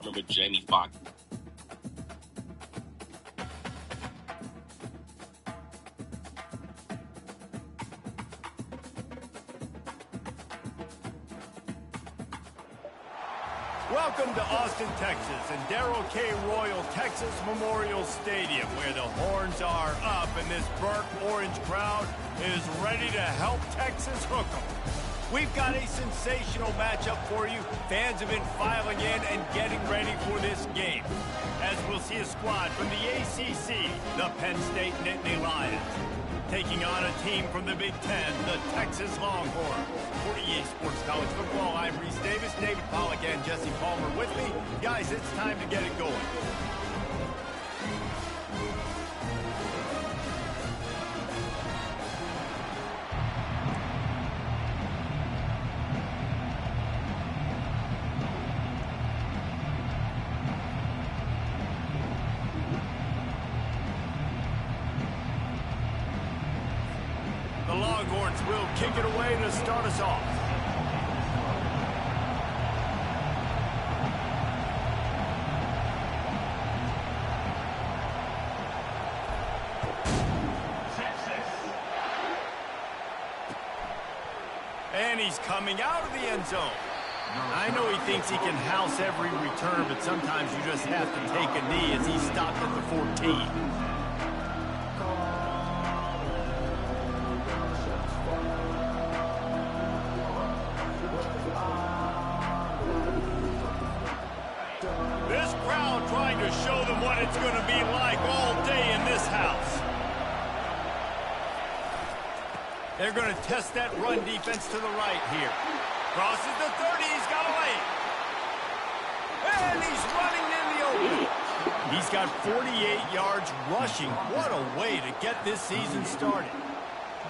Remember Jamie Foxx? Welcome to Austin, Texas, and Darrell K. Royal Texas Memorial Stadium, where the horns are up and this burnt orange crowd is ready to help Texas hook 'em. We've got a sensational matchup for you. Fans have been filing in and getting ready for this game, as we'll see a squad from the ACC, the Penn State Nittany Lions, taking on a team from the Big Ten, the Texas Longhorns. For EA Sports College Football, I'm Reese Davis, David Pollack, and Jesse Palmer with me. Guys, it's time to get it going. The Longhorns will kick it away to start us off. And he's coming out of the end zone. I know he thinks he can house every return, but sometimes you just have to take a knee as he stopped at the 14. This crowd trying to show them what it's going to be like all day in this house. They're going to test that run defense to the right here. Crosses the 30, he's got away. And he's running in the open. He's got 48 yards rushing. What a way to get this season started.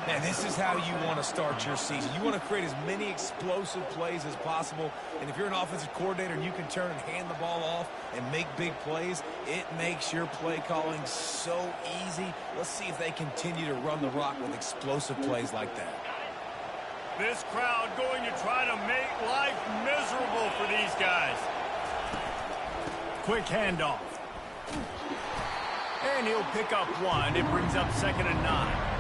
Man, this is how you want to start your season. You want to create as many explosive plays as possible. And if you're an offensive coordinator and you can turn and hand the ball off and make big plays, it makes your play calling so easy. Let's see if they continue to run the rock with explosive plays like that. This crowd going to try to make life miserable for these guys. Quick handoff. And he'll pick up one. It brings up 2nd and 9.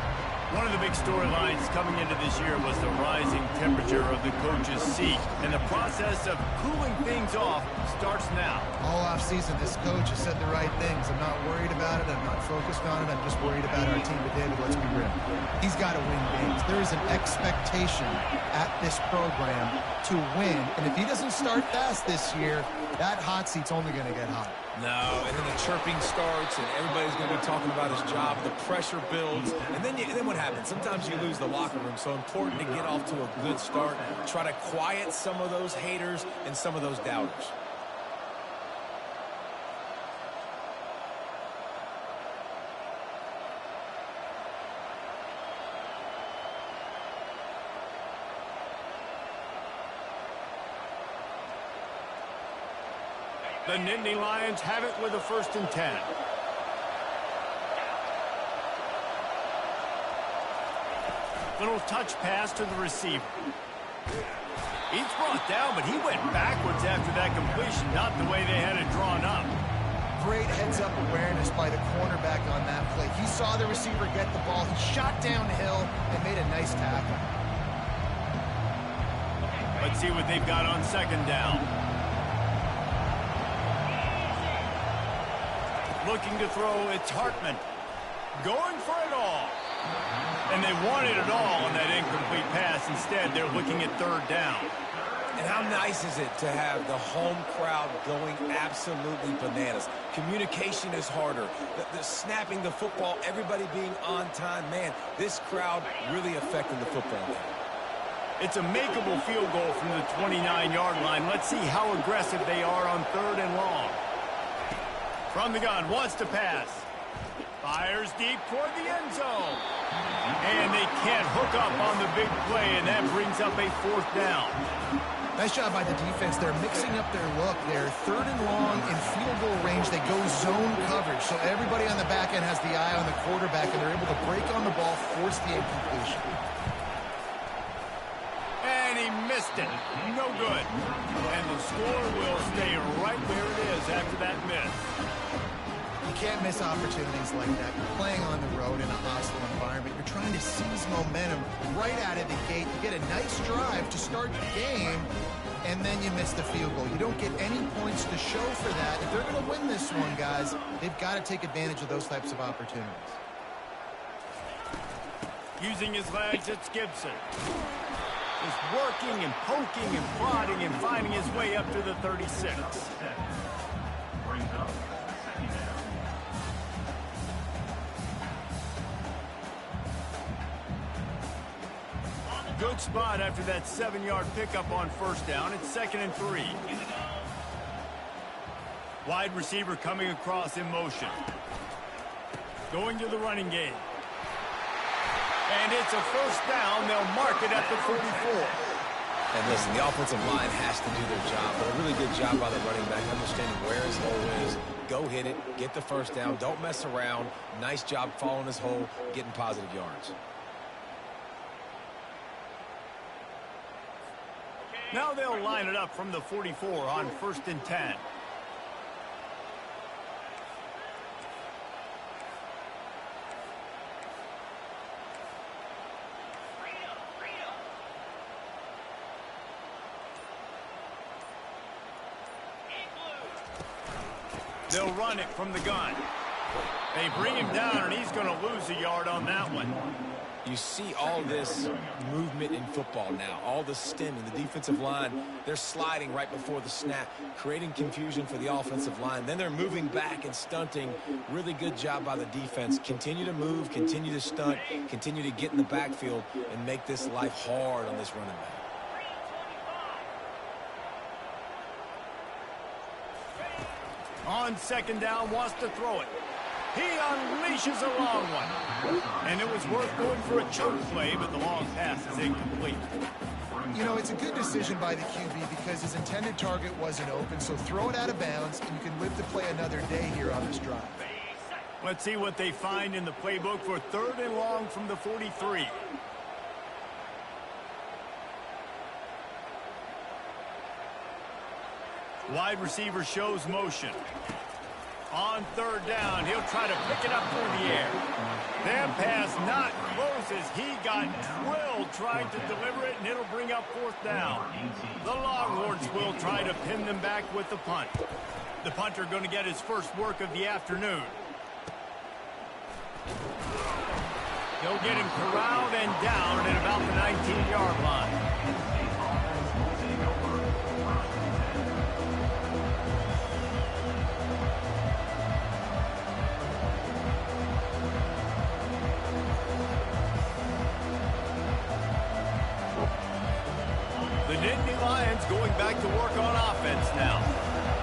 One of the big storylines coming into this year was the rising temperature of the coach's seat, and the process of cooling things off starts now. All offseason, this coach has said the right things. I'm not worried about it. I'm not focused on it. I'm just worried about our team. But, David, let's be real. He's got to win games. There is an expectation at this program to win, and if he doesn't start fast this year, that hot seat's only going to get hot. No, and then the chirping starts, and everybody's going to be talking about his job. The pressure builds, and then what happens? Sometimes you lose the locker room, so important to get off to a good start. Try to quiet some of those haters and some of those doubters. The Nittany Lions have it with a 1st and 10. Little touch pass to the receiver. He's brought down, but he went backwards after that completion, not the way they had it drawn up. Great heads-up awareness by the cornerback on that play. He saw the receiver get the ball. He shot downhill and made a nice tackle. Let's see what they've got on 2nd down. Looking to throw, it's Hartman. Going for it all. And they wanted it all on that incomplete pass. Instead, they're looking at 3rd down. And how nice is it to have the home crowd going absolutely bananas? Communication is harder. The snapping the football, everybody being on time. Man, this crowd really affecting the football game. It's a makeable field goal from the 29-yard line. Let's see how aggressive they are on 3rd and long. From the gun, wants to pass. Fires deep toward the end zone. And they can't hook up on the big play, and that brings up a 4th down. Nice job by the defense. They're mixing up their look. They're 3rd and long in field goal range. They go zone coverage. So everybody on the back end has the eye on the quarterback, and they're able to break on the ball, force the incompletion. And he missed it. No good. And the score will stay right where it is. after that miss. You can't miss opportunities like that. You're playing on the road in a hostile environment. You're trying to seize momentum right out of the gate. You get a nice drive to start the game, and then you miss the field goal. You don't get any points to show for that. If they're going to win this one, guys, they've got to take advantage of those types of opportunities. Using his legs, it's Gibson. Just working and poking and prodding and finding his way up to the 36. Good spot after that 7-yard pickup on first down. It's 2nd and 3. Wide receiver coming across in motion. Going to the running game. And it's a first down. They'll mark it at the 44. And listen, the offensive line has to do their job, but a really good job by the running back, understanding where his hole is. Go hit it, get the first down, don't mess around. Nice job following his hole, getting positive yards. Now they'll line it up from the 44 on 1st and 10. They'll run it from the gun. They bring him down, and he's going to lose a yard on that one. You see all this movement in football now, all the stemming, the defensive line, they're sliding right before the snap, creating confusion for the offensive line. Then they're moving back and stunting. Really good job by the defense. Continue to move, continue to stunt, continue to get in the backfield and make this life hard on this running back. On 2nd down, wants to throw it. He unleashes a long one. And it was worth going for a chunk play, but the long pass is incomplete. You know, it's a good decision by the QB because his intended target wasn't open, so throw it out of bounds, and you can live to play another day here on this drive. Let's see what they find in the playbook for 3rd and long from the 43. Wide receiver shows motion. On 3rd down, he'll try to pick it up through the air. That pass not close as he got drilled trying to deliver it, and it'll bring up 4th down. The Longhorns will try to pin them back with the punt. The punter going to get his first work of the afternoon. They'll get him corralled and down at about the 19-yard line. The Nittany Lions going back to work on offense now.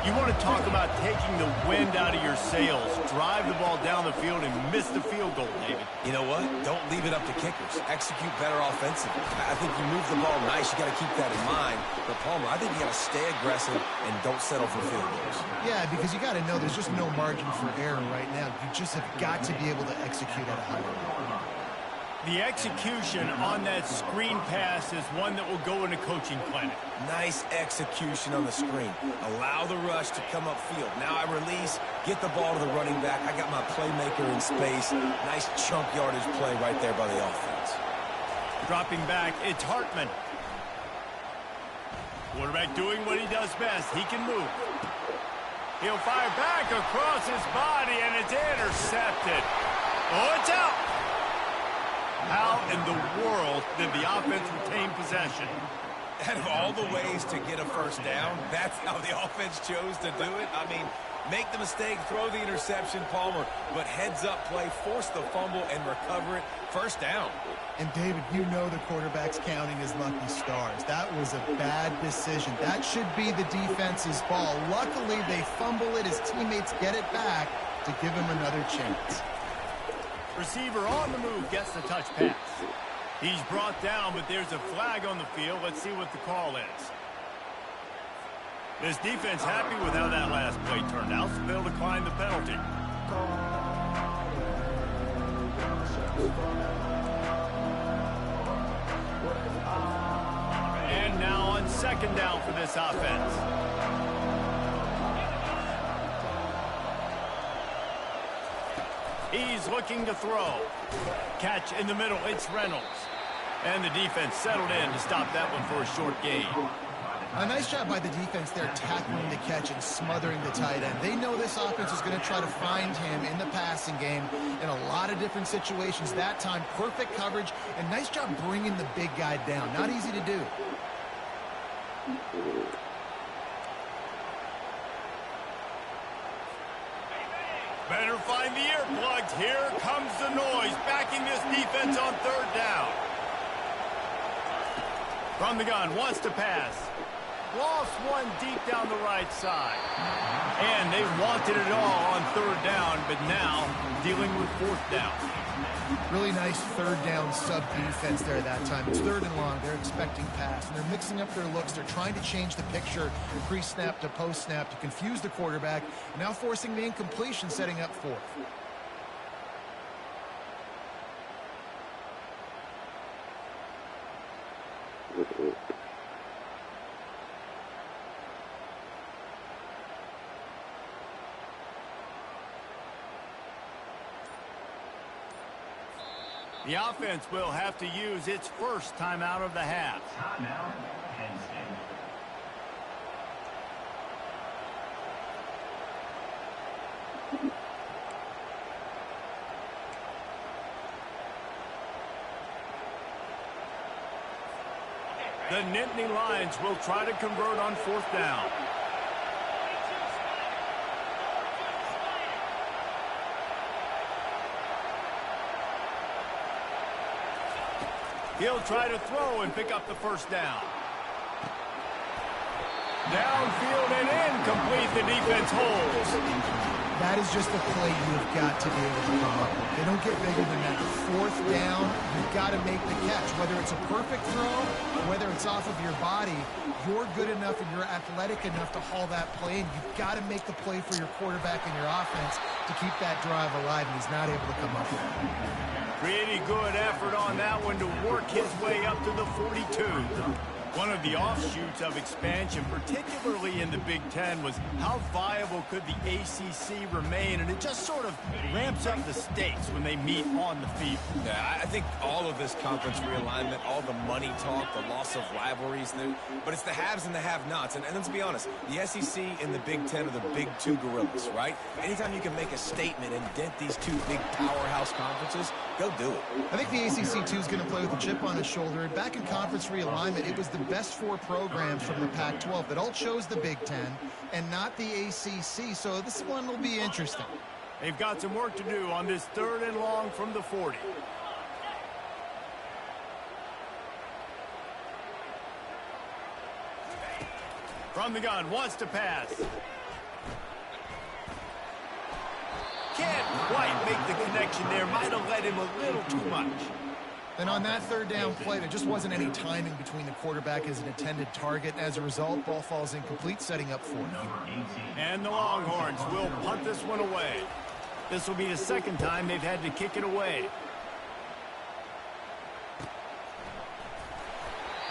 You want to talk about taking the wind out of your sails. Drive the ball down the field and miss the field goal, David. You know what? Don't leave it up to kickers. Execute better offensively. I think you move the ball nice. You got to keep that in mind. But, Palmer, I think you got to stay aggressive and don't settle for field goals. Yeah, because you got to know there's just no margin for error right now. You just have got to be able to execute at a high level. The execution on that screen pass is one that will go in a coaching clinic. Nice execution on the screen. Allow the rush to come upfield. Now I release, get the ball to the running back. I got my playmaker in space. Nice chunk yardage play right there by the offense. Dropping back, it's Hartman. Quarterback doing what he does best. He can move. He'll fire back across his body, and it's intercepted. Oh, it's out. How in the world did the offense retain possession? Out of all the ways to get a first down, that's how the offense chose to do it. I mean, make the mistake, throw the interception, Palmer, but heads-up play, force the fumble, and recover it. First down. And, David, you know the quarterback's counting his lucky stars. That was a bad decision. That should be the defense's ball. Luckily, they fumble it. His teammates get it back to give him another chance. Receiver on the move gets the touch pass. He's brought down, but there's a flag on the field. Let's see what the call is. This defense happy with how that last play turned out, so they'll decline the penalty. And now on 2nd down for this offense. He's looking to throw. Catch in the middle. It's Reynolds. And the defense settled in to stop that one for a short gain. A nice job by the defense there, tackling the catch and smothering the tight end. They know this offense is going to try to find him in the passing game in a lot of different situations. That time, perfect coverage, and nice job bringing the big guy down. Not easy to do. Better find the earplugs. Here comes the noise, backing this defense on third down. From the gun, wants to pass. Lost one deep down the right side. And they wanted it all on third down, but now dealing with fourth down. Really nice third down sub-defense there that time. It's third and long. They're expecting pass, and they're mixing up their looks. They're trying to change the picture pre-snap to post-snap to confuse the quarterback, and now forcing the incompletion, setting up fourth. The offense will have to use its first timeout of the half. Timeout, Penn State. The Nittany Lions will try to convert on fourth down. He'll try to throw and pick up the first down. Downfield and incomplete. The defense holds. That is just a play you've got to be able to come up with. They don't get bigger than that. Fourth down, you've got to make the catch. Whether it's a perfect throw or whether it's off of your body, you're good enough and you're athletic enough to haul that play, and you've got to make the play for your quarterback and your offense to keep that drive alive, and he's not able to come up with it. Pretty good effort on that one to work his way up to the 42. One of the offshoots of expansion, particularly in the Big Ten, was how viable could the ACC remain, and it just sort of ramps up the stakes when they meet on the field. Yeah, I think all of this conference realignment, all the money talk, the loss of rivalries, but it's the haves and the have-nots. And let's be honest, the SEC and the Big Ten are the big two gorillas, right? Anytime you can make a statement and dent these two big powerhouse conferences, go do it. I think the ACC, too, is going to play with a chip on his shoulder. Back in conference realignment, it was the best four programs from the Pac-12 that all chose the Big Ten and not the ACC, so this one will be interesting. They've got some work to do on this third and long from the 40. From the gun, wants to pass. Can't quite make the connection there. Might have led him a little too much. And on that third down play, there just wasn't any timing between the quarterback as an intended target. As a result, ball falls incomplete, setting up fourth. And the Longhorns will punt this one away. This will be the second time they've had to kick it away.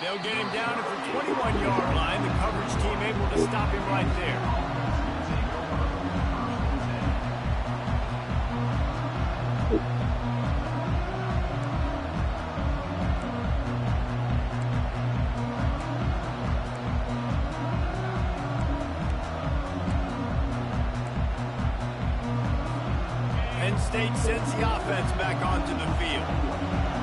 They'll get him down at the 21-yard line. The coverage team able to stop him right there. Penn State sends the offense back onto the field.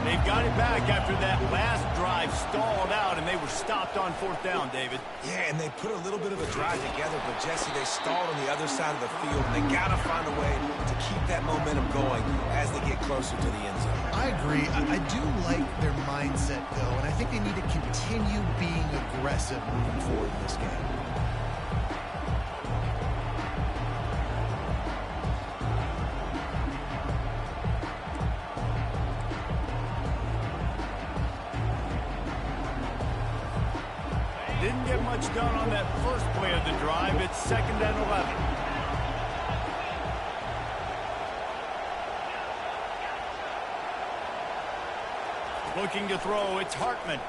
They've got it back after that last drive stalled out, and they were stopped on fourth down, David. Yeah, and they put a little bit of a drive together, but, Jesse, they stalled on the other side of the field, and they got to find a way to keep that momentum going as they get closer to the end zone. I agree. I do like their mindset, though, and I think they need to continue being aggressive moving forward in this game. Didn't get much done on that first play of the drive. It's 2nd and 11. Looking to throw, it's Hartman.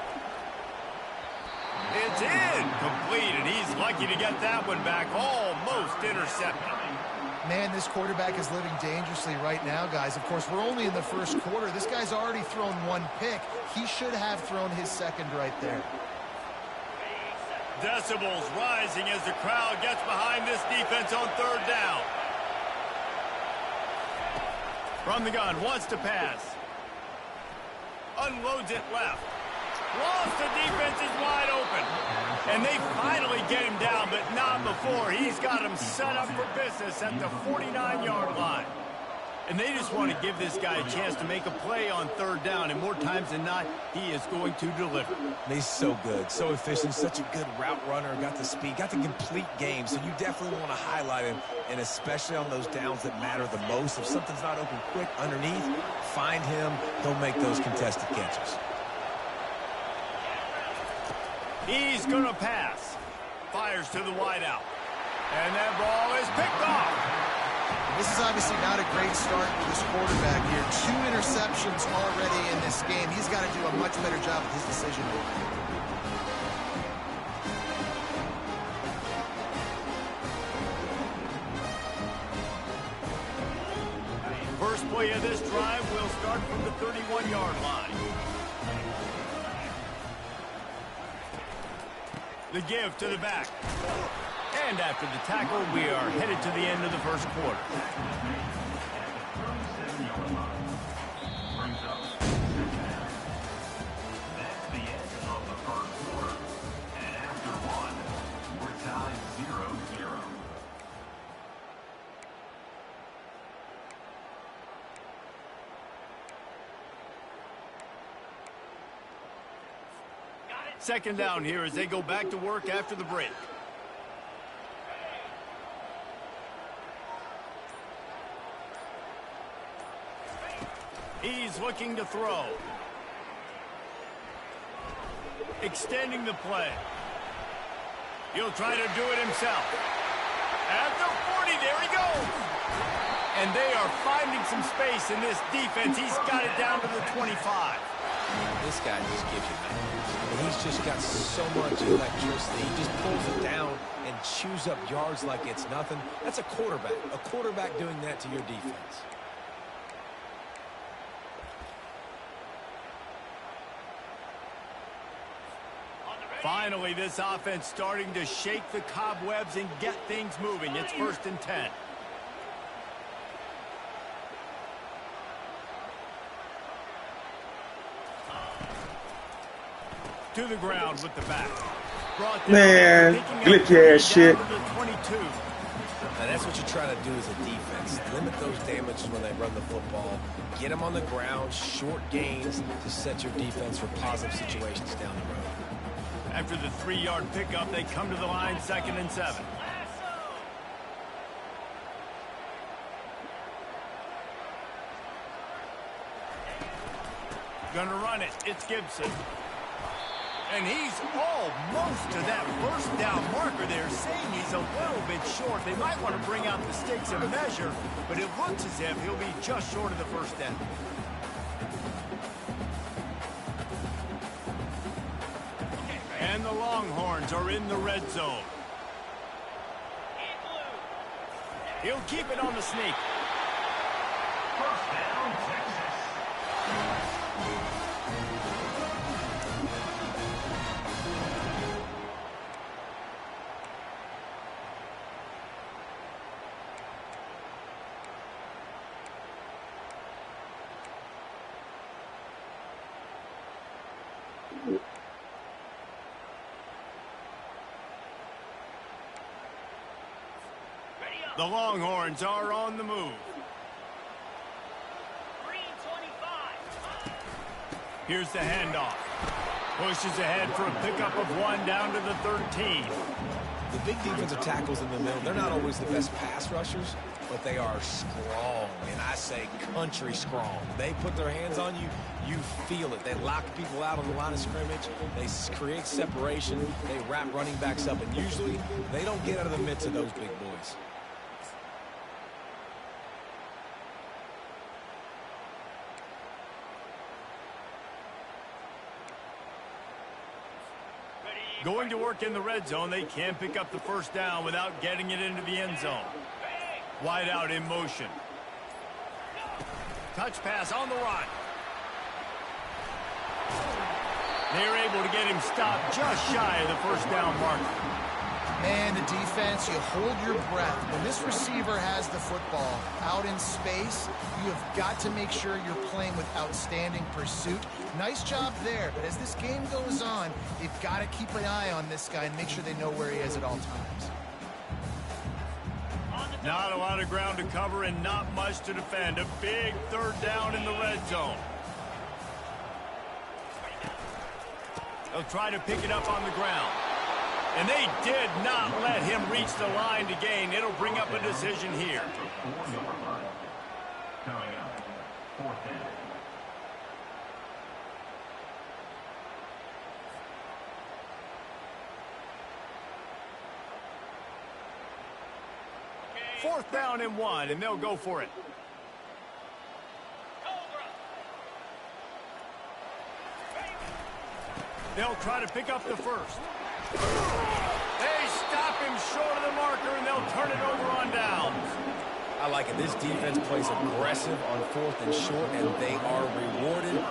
It's incomplete, and he's lucky to get that one back, almost intercepted. Man, this quarterback is living dangerously right now, guys. Of course, we're only in the first quarter. This guy's already thrown one pick. He should have thrown his second right there. Decibels rising as the crowd gets behind this defense on third down. From the gun, wants to pass. Unloads it left. Lost, the defense is wide open. And they finally get him down, but not before. He's got him set up for business at the 49-yard line. And they just want to give this guy a chance to make a play on third down, and more times than not, he is going to deliver. He's so good, so efficient, such a good route runner, got the speed, got the complete game, so you definitely want to highlight him, and especially on those downs that matter the most. If something's not open quick underneath, find him, he'll make those contested catches. He's going to pass. Fires to the wideout. And that ball is picked off. This is obviously not a great start for this quarterback here. 2 interceptions already in this game. He's got to do a much better job with his decision making. First play of this drive will start from the 31-yard line. The give to the back. And after the tackle, we are headed to the end of the first quarter. That's the end of the first quarter. And after one, we're tied 0-0. Second down here as they go back to work after the break. He's looking to throw. Extending the play. He'll try to do it himself. At the 40, there he goes. And they are finding some space in this defense. He's got it down to the 25. This guy just gives you numbers. He's just got so much electricity. He just pulls it down and chews up yards like it's nothing. That's a quarterback. A quarterback doing that to your defense. Finally, this offense starting to shake the cobwebs and get things moving. It's 1st and 10. To the ground with the back. Man, glitchy ass shit. Now that's what you try to do as a defense. Limit those damages when they run the football. Get them on the ground, short gains to set your defense for positive situations down the road. After the 3-yard pickup, they come to the line 2nd and 7. Gonna run it. It's Gibson. And he's almost to that first down marker. They're saying he's a little bit short. They might want to bring out the sticks and measure, but it looks as if he'll be just short of the first down. And the Longhorns are in the red zone. He'll keep it on the sneak. First down, Texas. The Longhorns are on the move. Here's the handoff. Pushes ahead for a pickup of 1 down to the 13. The big defensive tackles in the middle, they're not always the best pass rushers, but they are strong, and I say country strong. They put their hands on you, you feel it. They lock people out on the line of scrimmage. They create separation. They wrap running backs up, and usually they don't get out of the midst of those big boys. Going to work in the red zone. They can't pick up the first down without getting it into the end zone. Wide out in motion. Touch pass on the run. They're able to get him stopped just shy of the first down marker. Man, the defense, you hold your breath. When this receiver has the football out in space, you have got to make sure you're playing with outstanding pursuit. Nice job there, but as this game goes on, they've got to keep an eye on this guy and make sure they know where he is at all times. Not a lot of ground to cover and not much to defend. A big third down in the red zone. They'll try to pick it up on the ground. And they did not let him reach the line to gain. It'll bring up a decision here. Coming up, 4th down. Fourth down and 1, and they'll go for it. They'll try to pick up the first. They stop him short of the marker, and they'll turn it over on downs. I like it. This defense plays aggressive on 4th and short, and they are rewarded.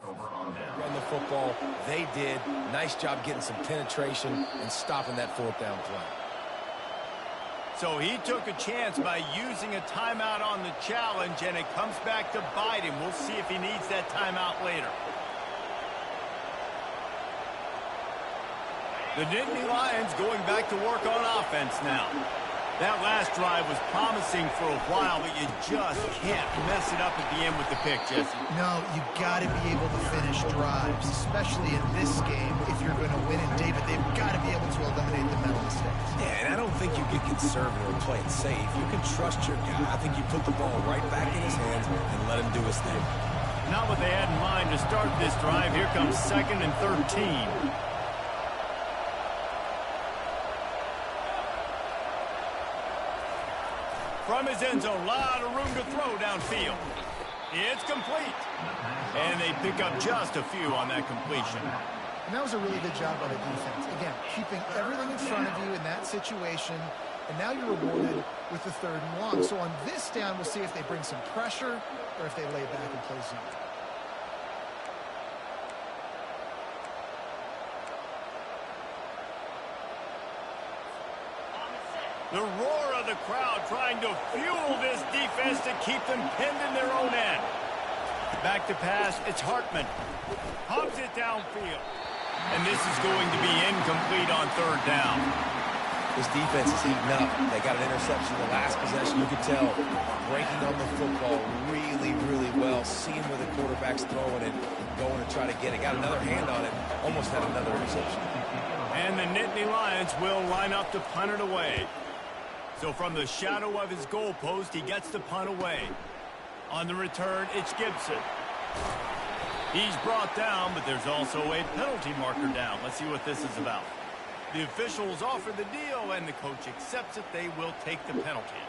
Run the football. They did. Nice job getting some penetration and stopping that 4th down play. So he took a chance by using a timeout on the challenge, and it comes back to bite him. We'll see if he needs that timeout later. The Nittany Lions going back to work on offense now. That last drive was promising for a while, but you just can't mess it up at the end with the pick, Jesse. No, you got to be able to finish drives, especially in this game. If you're going to win in David, they've got to be able to eliminate the mental mistakes. Yeah, and I don't think you get conservative or play it safe. You can trust your guy. I think you put the ball right back in his hands and let him do his thing. Not what they had in mind to start this drive. Here comes 2nd and 13. From his end zone, a lot of room to throw downfield. It's complete. And they pick up just a few on that completion. And that was a really good job by the defense. Again, keeping everything in front of you in that situation. And now you're rewarded with the 3rd and long. So on this down, we'll see if they bring some pressure or if they lay back and play zone. The roar of the crowd trying to fuel this defense to keep them pinned in their own end. Back to pass, it's Hartman. Hubs it downfield. And this is going to be incomplete on 3rd down. This defense is heating up. They got an interception in the last possession. You could tell breaking on the football really, really well. Seeing where the quarterback's throwing it, going to try to get it. Got another hand on it. Almost had another interception. And the Nittany Lions will line up to punt it away. So from the shadow of his goalpost, he gets the punt away. On the return, it's Gibson. He's brought down, but there's also a penalty marker down. Let's see what this is about. The officials offer the deal, and the coach accepts it. They will take the penalty.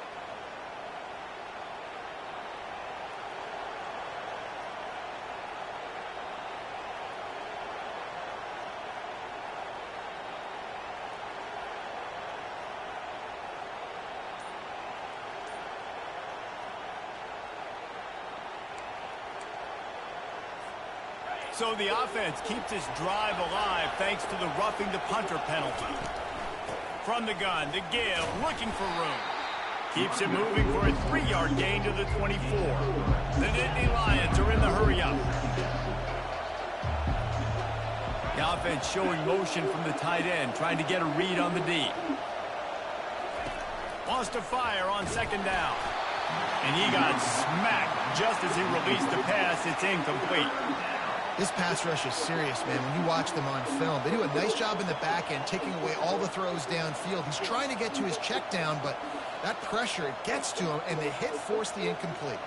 So the offense keeps this drive alive thanks to the roughing the punter penalty. From the gun, to give, looking for room. Keeps it moving for a 3-yard gain to the 24. The Nittany Lions are in the hurry-up. The offense showing motion from the tight end, trying to get a read on the D. Wants to fire on 2nd down. And he got smacked just as he released the pass. It's incomplete. This pass rush is serious, man. When you watch them on film, they do a nice job in the back end, taking away all the throws downfield. He's trying to get to his check down, but that pressure, it gets to him, and the hit forced the incomplete.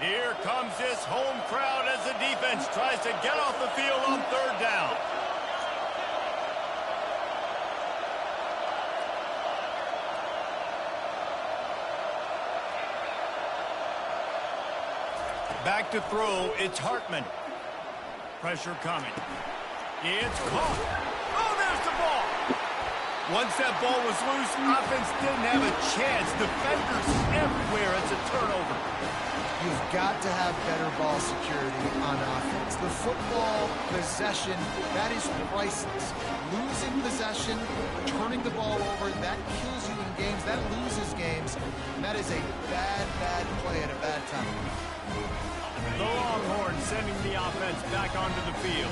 Here comes this home crowd as the defense tries to get off the field on 3rd down. Back to throw, it's Hartman. Pressure coming. It's caught. Oh, there's the ball. Once that ball was loose, offense didn't have a chance. Defenders everywhere. It's a turnover. You've got to have better ball security on offense. The football possession, that is priceless. Losing possession, turning the ball over, that kills you in games. That loses games. And that is a bad, bad play at a bad time. The Longhorns sending the offense back onto the field.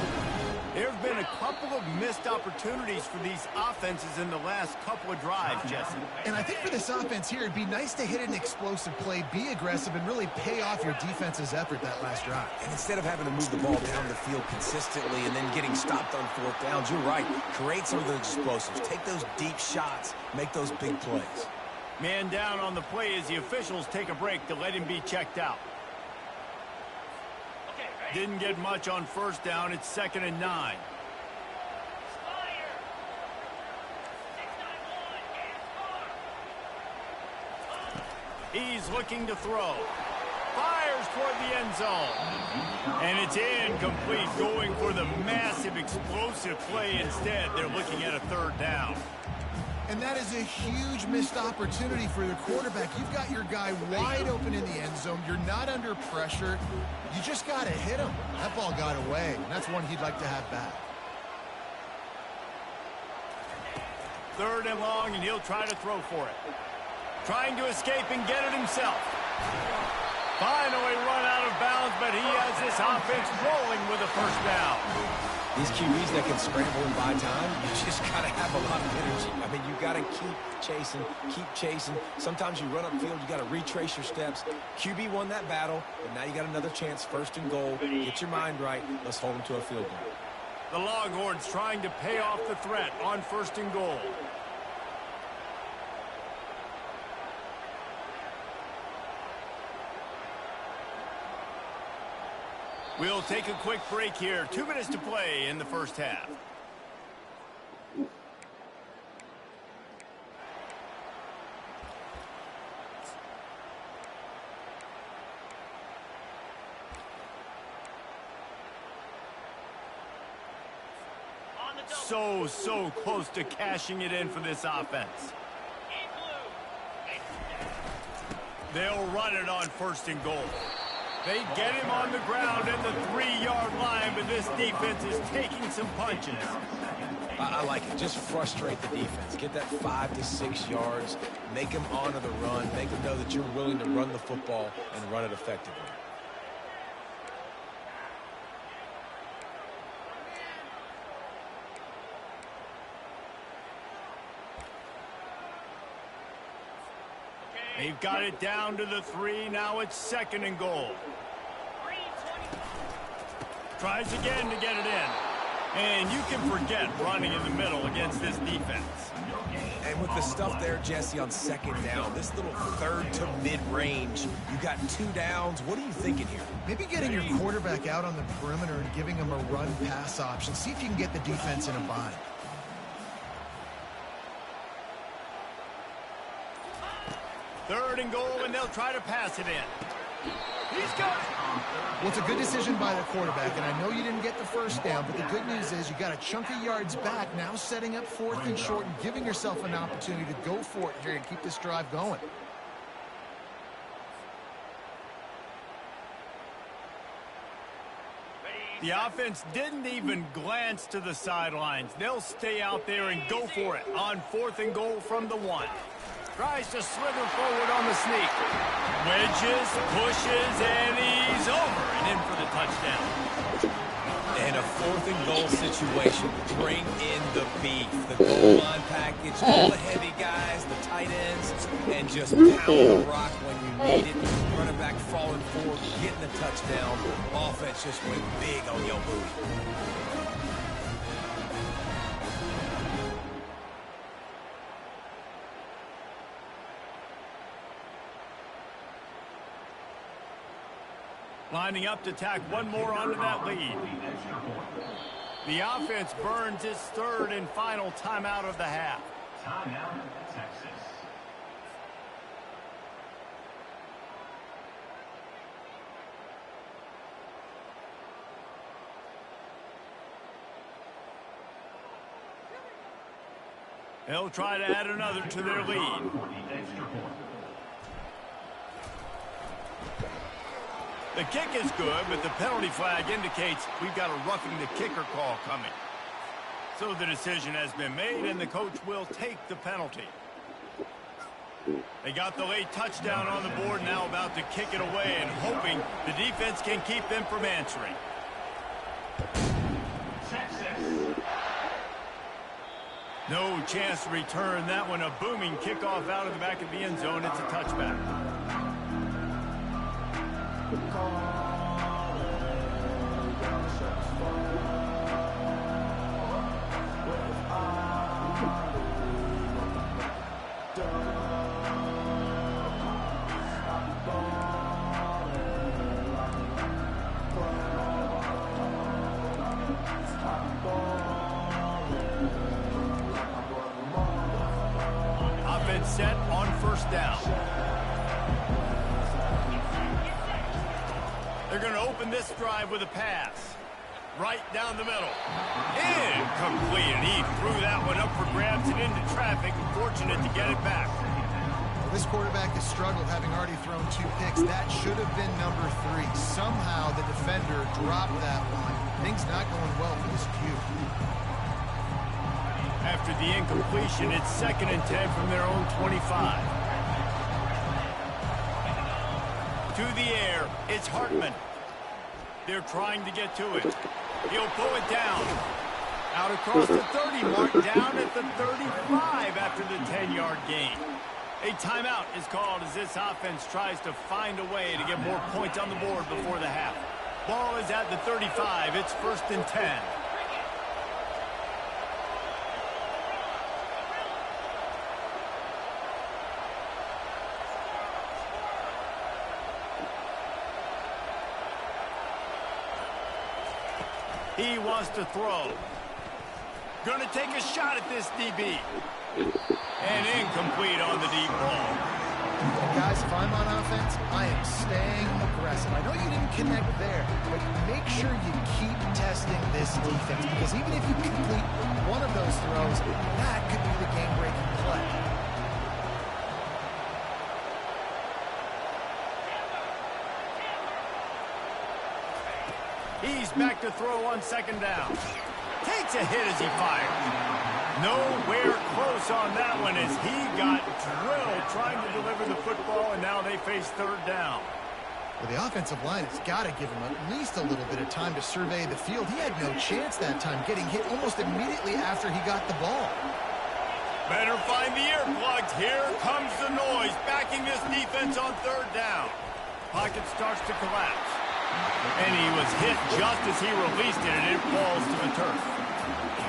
There have been a couple of missed opportunities for these offenses in the last couple of drives, Jesse. And I think for this offense here, it'd be nice to hit an explosive play, be aggressive, and really pay off your defense's effort that last drive. And instead of having to move the ball down the field consistently and then getting stopped on fourth downs, you're right. Create some of those explosives. Take those deep shots. Make those big plays. Man down on the play as the officials take a break to let him be checked out. Didn't get much on first down. It's 2nd and 9. He's looking to throw. Fires toward the end zone. And it's incomplete, going for the massive explosive play instead. They're looking at a 3rd down. And that is a huge missed opportunity for the quarterback. You've got your guy wide open in the end zone. You're not under pressure. You just got to hit him. That ball got away, and that's one he'd like to have back. 3rd and long, and he'll try to throw for it. Trying to escape and get it himself. Finally run out of bounds, but he has this offense rolling with a 1st down. These QBs that can scramble and buy time, you just got to have a lot of energy. I mean, you got to keep chasing, keep chasing. Sometimes you run upfield, you got to retrace your steps. QB won that battle, but now you got another chance, 1st and goal. Get your mind right. Let's hold them to a field goal. The Longhorns trying to pay off the threat on 1st and goal. We'll take a quick break here. 2 minutes to play in the 1st half. So close to cashing it in for this offense. They'll run it on 1st and goal. They get him on the ground at the 3-yard line, but this defense is taking some punches. I like it. Just frustrate the defense. Get that 5 to 6 yards. Make them honor the run. Make them know that you're willing to run the football and run it effectively. They've got it down to the 3. Now it's 2nd and goal. Tries again to get it in. And you can forget running in the middle against this defense. And with the stuff there, Jesse, on 2nd down, this little 3rd to mid-range, you got 2 downs. What are you thinking here? Maybe getting your quarterback out on the perimeter and giving him a run-pass option. See if you can get the defense in a bind. Third and goal, and they'll try to pass it in. He's got it. Well, it's a good decision by the quarterback, and I know you didn't get the 1st down, but the good news is you got a chunk of yards back, now setting up 4th and short and giving yourself an opportunity to go for it here and keep this drive going. The offense didn't even glance to the sidelines. They'll stay out there and go for it on 4th and goal from the 1. Tries to slither forward on the sneak. Wedges, pushes, and he's over and in for the touchdown. And a 4th and goal situation. Bring in the beef. The goal line package, all the heavy guys, the tight ends, and just pound the rock when you need it. Running back falling forward, getting the touchdown. Offense just went big on your booty. Lining up to tack one more onto that lead. The offense burns its 3rd and final timeout of the half. Timeout, Texas. They'll try to add another to their lead. The kick is good, but the penalty flag indicates we've got a roughing the kicker call coming. So the decision has been made, and the coach will take the penalty. They got the late touchdown on the board, now about to kick it away and hoping the defense can keep them from answering. No chance to return that one. A booming kickoff out of the back of the end zone. It's a touchback. Offense set on first down. They're going to open this drive with a pass. Right down the middle. Incomplete. And he threw that one up for grabs and into traffic. Fortunate to get it back. Well, this quarterback has struggled, having already thrown 2 picks. That should have been number 3. Somehow the defender dropped that one. Things not going well for this Q. After the incompletion, it's 2nd and 10 from their own 25. To the air, it's Hartman. They're trying to get to it. He'll pull it down. Out across the 30 mark, down at the 35 after the 10-yard gain. A timeout is called as this offense tries to find a way to get more points on the board before the half. Ball is at the 35. It's 1st and 10. He wants to throw. Going to take a shot at this DB. And incomplete on the deep ball. Guys, if I'm on offense, I am staying aggressive. I know you didn't connect there, but make sure you keep testing this defense, because even if you complete one of those throws, that could be the game-breaking play. He's back to throw on 2nd down. Takes a hit as he fires. Nowhere close on that one as he got drilled trying to deliver the football, and now they face 3rd down. Well, the offensive line has got to give him at least a little bit of time to survey the field. He had no chance that time, getting hit almost immediately after he got the ball. Better find the earplugs. Here comes the noise, backing this defense on 3rd down. Pocket starts to collapse. And he was hit just as he released it, and it falls to the turf.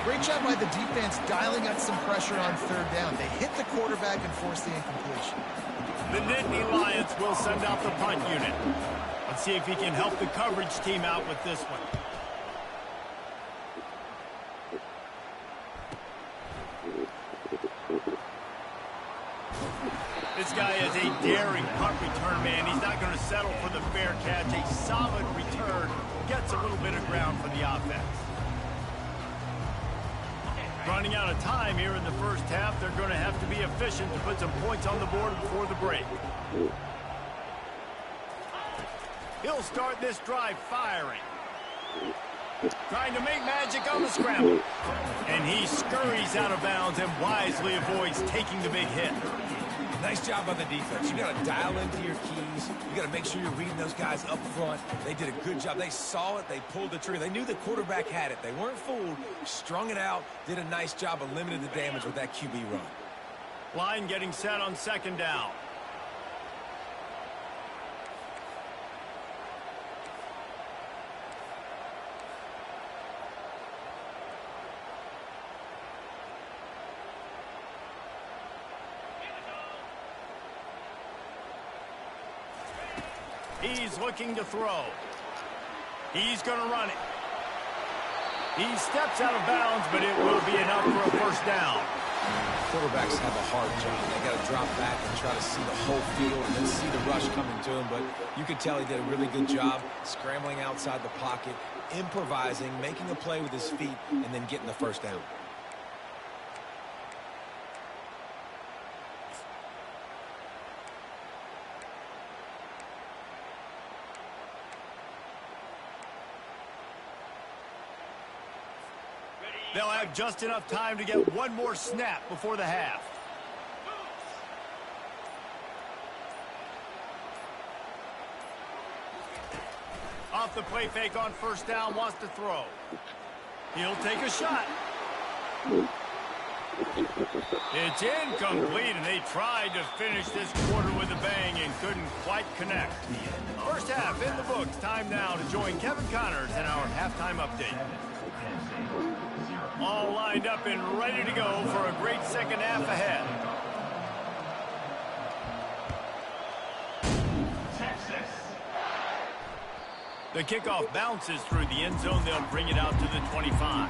Great job by the defense dialing up some pressure on 3rd down. They hit the quarterback and forced the incompletion. The Nittany Lions will send out the punt unit. Let's see if he can help the coverage team out with this one. This guy is a daring punt return man. He's not going to settle for the fair catch. A solid return gets a little bit of ground for the offense. Running out of time here in the first half. They're going to have to be efficient to put some points on the board before the break. He'll start this drive firing. Trying to make magic on the scramble. And he scurries out of bounds and wisely avoids taking the big hit. Nice job on the defense. You got to dial into your keys. You got to make sure you're reading those guys up front. They did a good job. They saw it. They pulled the trigger. They knew the quarterback had it. They weren't fooled. Strung it out. Did a nice job of limiting the damage with that QB run. Line getting set on 2nd down. He's looking to throw. He's going to run it. He steps out of bounds, but it will be enough for a 1st down. Quarterbacks have a hard job. They got to drop back and try to see the whole field and then see the rush coming to him. But you could tell he did a really good job scrambling outside the pocket, improvising, making a play with his feet, and then getting the 1st down. They'll have just enough time to get one more snap before the half. Off the play fake on first down, wants to throw. He'll take a shot. It's incomplete, and they tried to finish this quarter with a bang and couldn't quite connect. First half in the books. Time now to join Kevin Connors in our halftime update. All lined up and ready to go for a great second half ahead. The kickoff bounces through the end zone. They'll bring it out to the 25.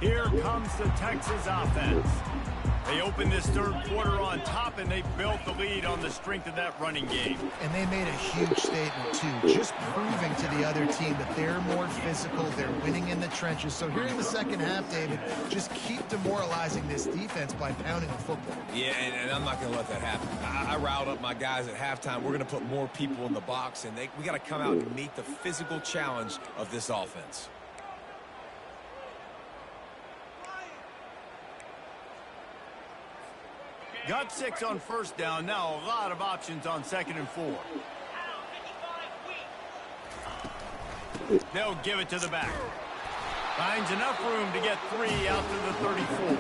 Here comes the Texas offense. They opened this third quarter on top, and they built the lead on the strength of that running game. And they made a huge statement, too, just proving to the other team that they're more physical, they're winning in the trenches. So here in the second half, David, just keep demoralizing this defense by pounding the football. Yeah, and I'm not going to let that happen. I riled up my guys at halftime. We're going to put more people in the box, and we got to come out and meet the physical challenge of this offense. Got 6 on first down. Now a lot of options on 2nd and 4. They'll give it to the back. Finds enough room to get 3 out to the 34.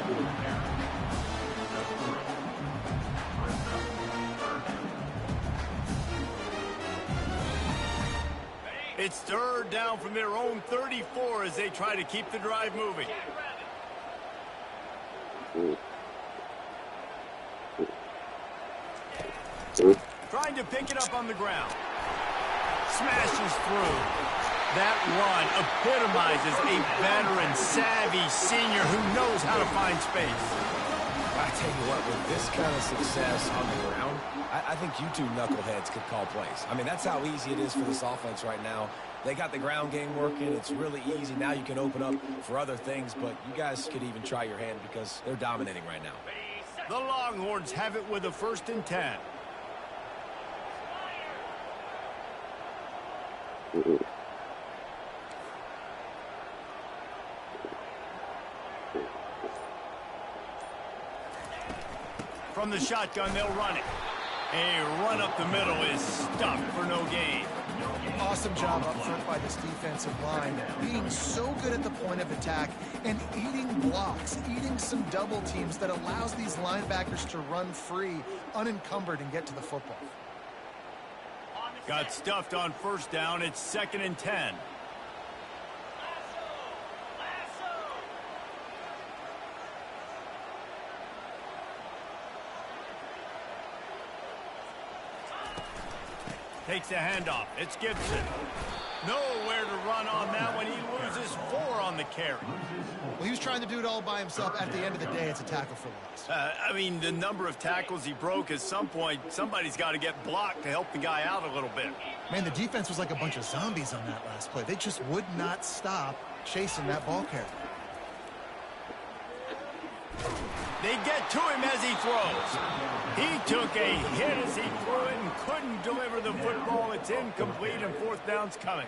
It's third down from their own 34 as they try to keep the drive moving. Trying to pick it up on the ground. Smashes through. That run epitomizes a veteran, savvy senior who knows how to find space. I tell you what, with this kind of success on the ground, I think you two knuckleheads could call plays. I mean, that's how easy it is for this offense right now. They got the ground game working. It's really easy. Now you can open up for other things, but you guys could even try your hand because they're dominating right now. The Longhorns have it with a 1st and 10. From the shotgun, they'll run it. A run up the middle is stuffed for no gain. Awesome job up front by this defensive line, being so good at the point of attack and eating blocks, eating some double teams that allows these linebackers to run free, unencumbered, and get to the football. Got stuffed on first down. It's 2nd and 10. Takes a handoff. It's Gibson. Nowhere to run on that one. He loses 4 on the carry. Well, he was trying to do it all by himself. At the end of the day, it's a tackle for loss. I mean, the number of tackles he broke, at some point, somebody's got to get blocked to help the guy out a little bit. Man, the defense was like a bunch of zombies on that last play. They just would not stop chasing that ball carrier. They get to him as he throws. He took a hit as he threw it and couldn't deliver the football. It's incomplete, and 4th down's coming.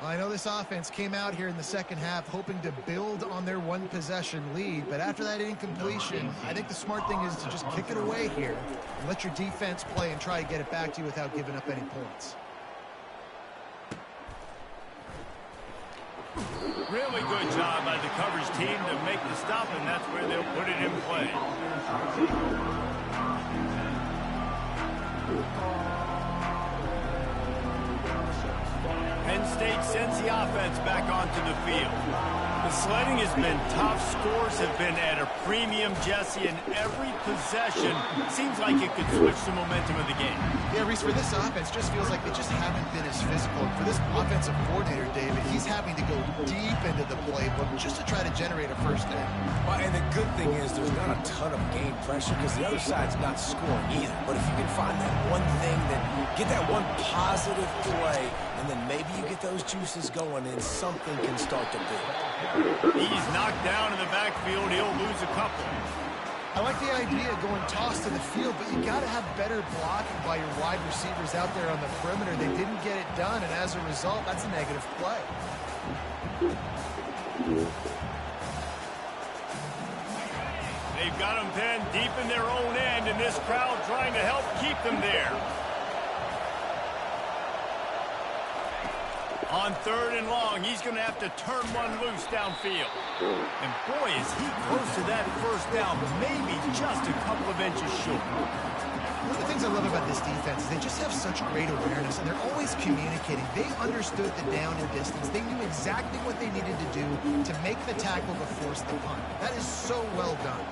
I know this offense came out here in the second half hoping to build on their one-possession lead, but after that incompletion, I think the smart thing is to just kick it away here and let your defense play and try to get it back to you without giving up any points. Really good job by the coverage team to make the stop, and that's where they'll put it in play. Penn State sends the offense back onto the field. The sledding has been tough. Scores have been at a premium, Jesse, and every possession seems like it could switch the momentum of the game. Yeah, Reese, for this offense, just feels like they just haven't been as physical. For this offensive coordinator, David, he's having to go deep into the playbook just to try to generate a first down. Well, and the good thing is there's not a ton of game pressure because the other side's not scoring either. But if you can find that one thing, that get that one positive play, and and then maybe you get those juices going and something can start to build. He's knocked down in the backfield. He'll lose a couple. I like the idea of going toss to the field, but you got to have better blocking by your wide receivers out there on the perimeter. They didn't get it done, and as a result, that's a negative play. They've got them pinned deep in their own end, and this crowd trying to help keep them there. On 3rd and long, he's going to have to turn one loose downfield. And boy, is he close to that first down, maybe just a couple of inches short. One of the things I love about this defense is they just have such great awareness, and they're always communicating. They understood the down and distance. They knew exactly what they needed to do to make the tackle to force the punt. That is so well done.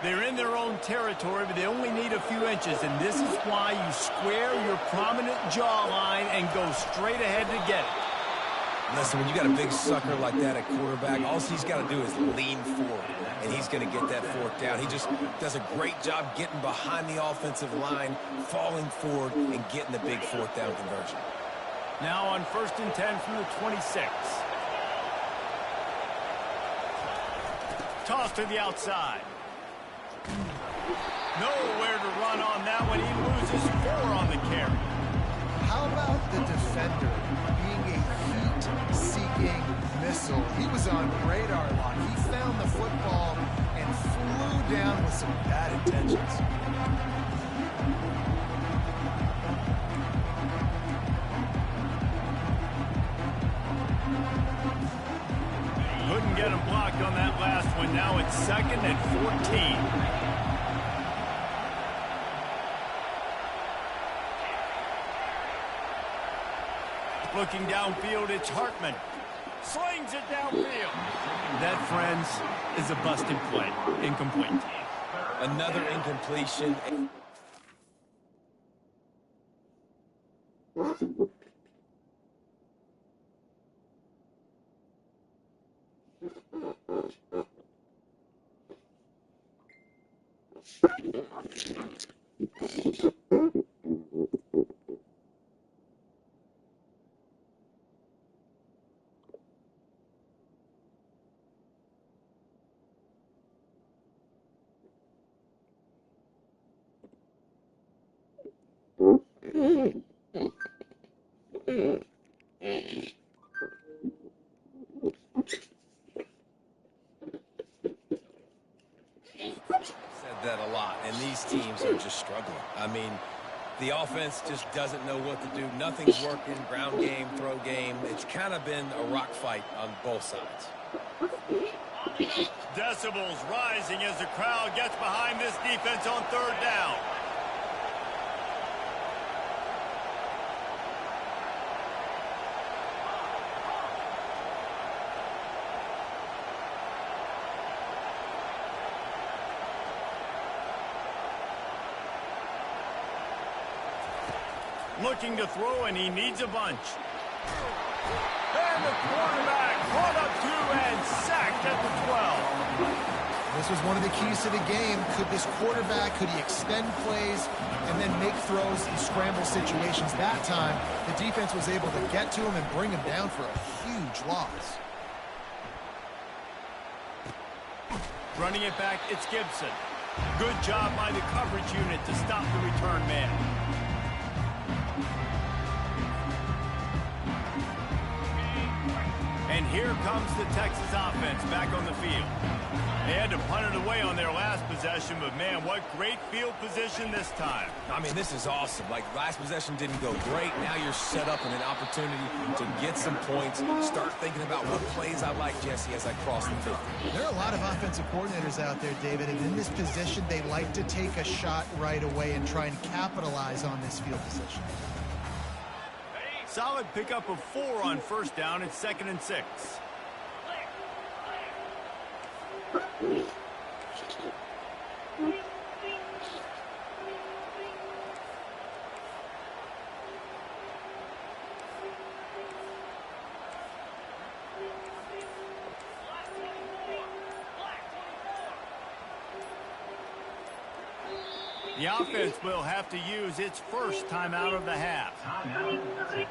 They're in their own territory, but they only need a few inches, and this is why you square your prominent jawline and go straight ahead to get it. Listen, when you got a big sucker like that at quarterback, all he's got to do is lean forward, and he's going to get that 4th down. He just does a great job getting behind the offensive line, falling forward, and getting the big 4th down conversion. Now on 1st and 10 from the 26. Toss to the outside. Nowhere to run on that one. He loses 4 on the carry. How about the defender being a heat-seeking missile? He was on radar lock. He found the football and flew down with some bad intentions. Couldn't get him blocked on that last one. Now it's 2nd and 14. Looking downfield, it's Hartman. Slings it downfield. That, friends, is a busted play. Incomplete. Another incompletion. Said that a lot, and these teams are just struggling. I mean, the offense just doesn't know what to do. Nothing's working. Ground game, throw game. It's kind of been a rock fight on both sides. Decibels rising as the crowd gets behind this defense on 3rd down. Looking to throw, and he needs a bunch. And the quarterback brought up 2 and sacked at the 12. This was one of the keys to the game. Could this quarterback, could he extend plays and then make throws in scramble situations? That time, the defense was able to get to him and bring him down for a huge loss. Running it back, it's Gibson. Good job by the coverage unit to stop the return man. And here comes the Texas offense back on the field. They had to punt it away on their last possession, but man, what great field position this time. I mean, this is awesome. Like, last possession didn't go great. Now you're set up in an opportunity to get some points. Start thinking about what plays I like, Jesse, as I cross the field. There are a lot of offensive coordinators out there, David, and in this position, they like to take a shot right away and try and capitalize on this field position. Solid pickup of 4 on 1st down. It's 2nd and 6. The offense will have to use its first timeout of the half. Timeout, Texas.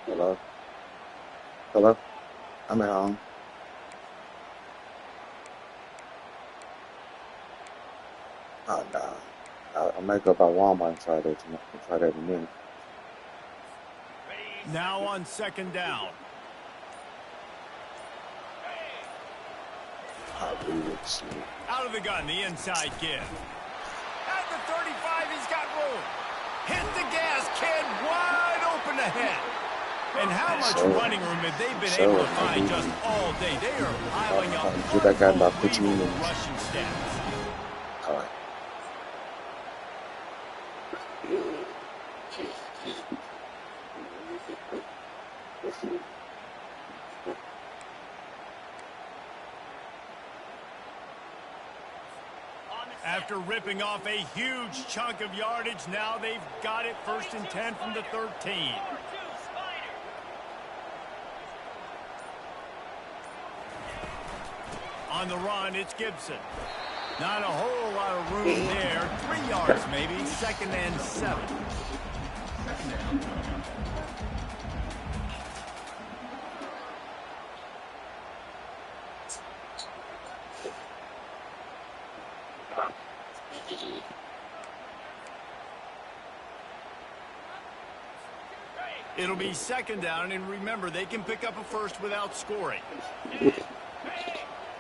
Hello? Hello? I'm at home. Oh, nah. I might go by Walmart and try that in a minute. Now on second down. I'll read it, see. Out of the gun, the inside give. At the 35, he's got room. Hit the gas, kid, wide open ahead. And how much running room have they been able to find just all day? They are piling up Get that guy in about 15 minutes. rushing stats. All right. After ripping off a huge chunk of yardage, now they've got it 1st and 10 from the 13. On the run, it's Gibson. Not a whole lot of room there. 3 yards maybe. 2nd and 7. It'll be 2nd down, and remember, they can pick up a first without scoring.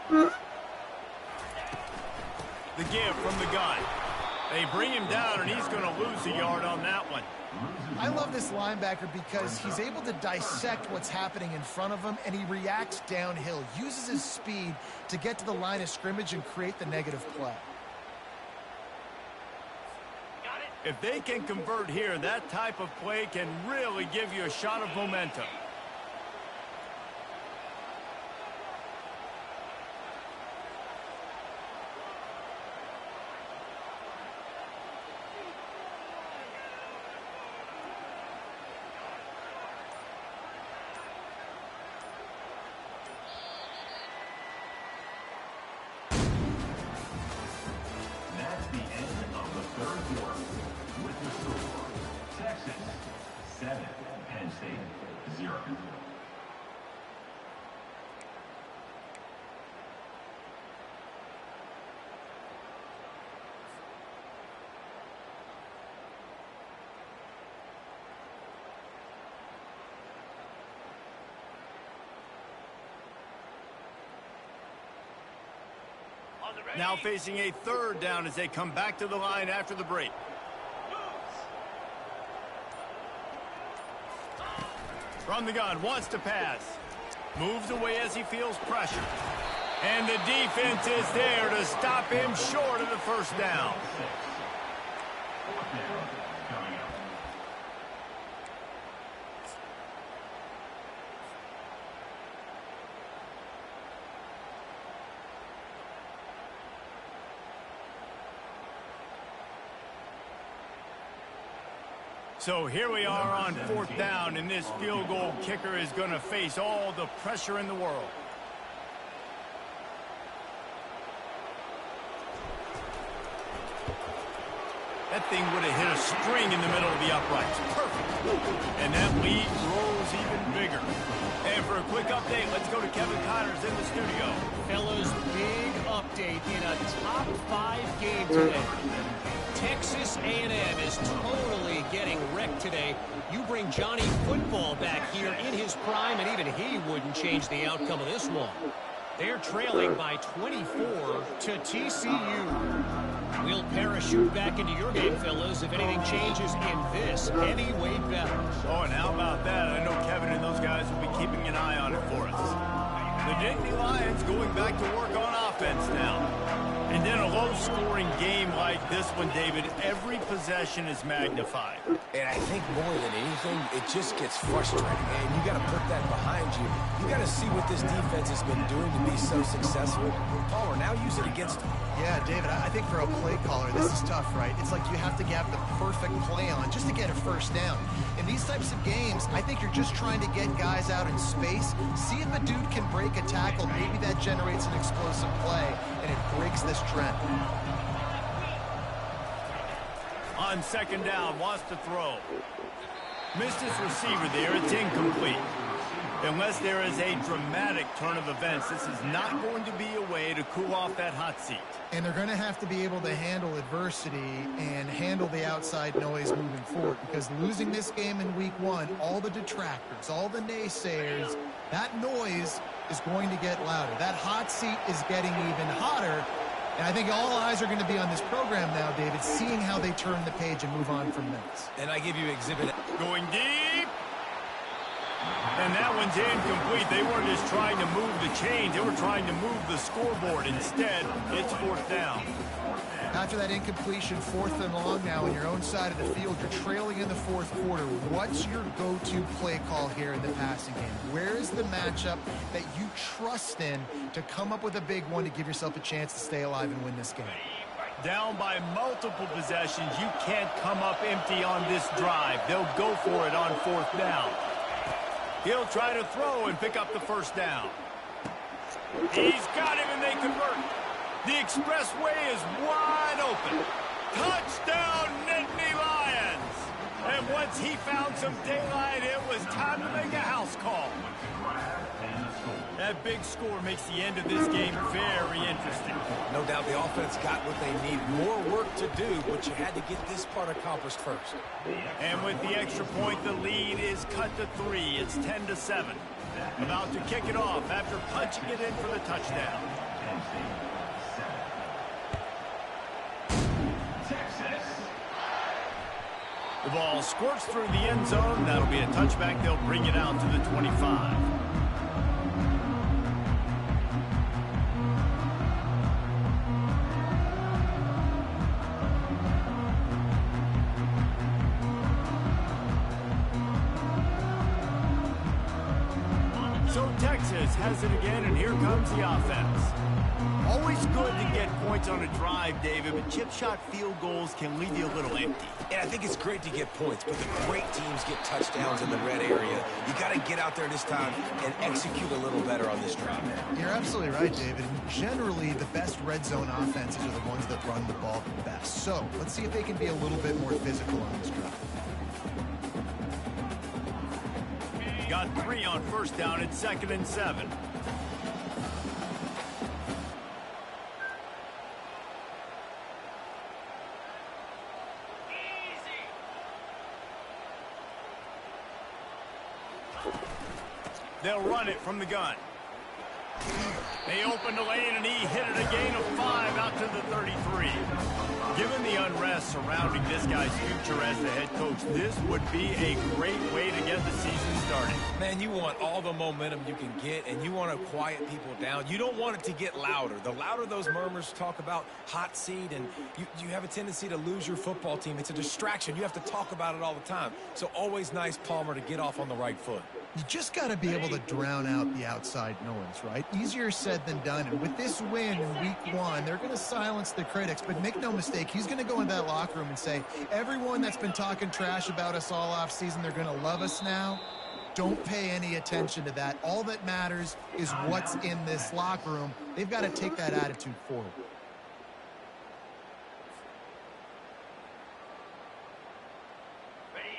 The give from the gun. They bring him down, and he's going to lose a yard on that one. I love this linebacker because he's able to dissect what's happening in front of him, and he reacts downhill, uses his speed to get to the line of scrimmage and create the negative play. If they can convert here, that type of play can really give you a shot of momentum. That's the end of the 3rd quarter. With the score, Texas 7, Penn State 0. Now facing a 3rd down as they come back to the line after the break. From the gun, wants to pass. Moves away as he feels pressure. And the defense is there to stop him short of the 1st down. 4th down coming up. So here we are on 4th down, and this field goal kicker is going to face all the pressure in the world. That thing would have hit a string in the middle of the uprights. Perfect. And that lead grows even bigger. And for a quick update, let's go to Kevin Connors in the studio. Fellas, big update in a top 5 game today. Texas A&M is totally getting wrecked today. You bring Johnny Football back here in his prime, and even he wouldn't change the outcome of this one. They're trailing by 24 to TCU. We'll parachute back into your game, fellas, if anything changes in this heavyweight battle. Oh, and how about that? I know Kevin and those guys will be keeping an eye on it for us. The Nittany Lions going back to work on offense now. And in a low-scoring game like this one, David, every possession is magnified. And I think more than anything, it just gets frustrating. And you got to put that behind you. You got to see what this defense has been doing to be so successful. Palmer, now use it against them. Yeah, David, I think for a play caller, this is tough, right? It's like you have to have the perfect play on just to get a 1st down. In these types of games, I think you're just trying to get guys out in space, see if a dude can break a tackle. Maybe that generates an explosive play, and it breaks this trend. On second down, wants to throw. Missed his receiver there. It's incomplete. Unless there is a dramatic turn of events, this is not going to be a way to cool off that hot seat. And they're going to have to be able to handle adversity and handle the outside noise moving forward, because losing this game in week 1, all the detractors, all the naysayers, that noise is going to get louder. That hot seat is getting even hotter. And I think all eyes are going to be on this program now, David, seeing how they turn the page and move on from this. And I give you exhibit. Going deep. And that one's incomplete. They weren't just trying to move the chains. They were trying to move the scoreboard. Instead, it's fourth down. After that incompletion, 4th and long now on your own side of the field, you're trailing in the 4th quarter. What's your go-to play call here in the passing game? Where is the matchup that you trust in to come up with a big one to give yourself a chance to stay alive and win this game? Down by multiple possessions, you can't come up empty on this drive. They'll go for it on 4th down. He'll try to throw and pick up the first down. He's got him, and they convert. The expressway is wide open. Touchdown, Nittany Lions! And once he found some daylight, it was time to make a house call. That big score makes the end of this game very interesting. No doubt the offense got what they need. More work to do, but you had to get this part accomplished first. And with the extra point, the lead is cut to 3. It's 10-7. About to kick it off after punching it in for the touchdown. The ball squirts through the end zone. That'll be a touchback. They'll bring it out to the 25. So Texas has it again, and here comes the offense. Always good to get points on a drive, David, but chip shot field goals can leave you a little empty. And I think it's great to get points, but the great teams get touchdowns in the red area. You got to get out there this time and execute a little better on this drive. You're absolutely right, David. Generally, the best red zone offenses are the ones that run the ball the best. So let's see if they can be a little bit more physical on this drive. Got 3 on first down. It's 2nd and 7. They'll run it from the gun. They opened the lane, and he hit it a gain of 5 out to the 33. Given the unrest surrounding this guy's future as the head coach, this would be a great way to get the season started. Man, you want all the momentum you can get, and you want to quiet people down. You don't want it to get louder. The louder those murmurs talk about hot seat, and you have a tendency to lose your football team. It's a distraction. You have to talk about it all the time. So always nice, Palmer, to get off on the right foot. You just got to be able to drown out the outside noise, right? Easier said than done. And with this win in week 1, they're going to silence the critics. But make no mistake, he's going to go in that locker room and say, everyone that's been talking trash about us all off season, they're going to love us now. Don't pay any attention to that. All that matters is what's in this locker room. They've got to take that attitude forward.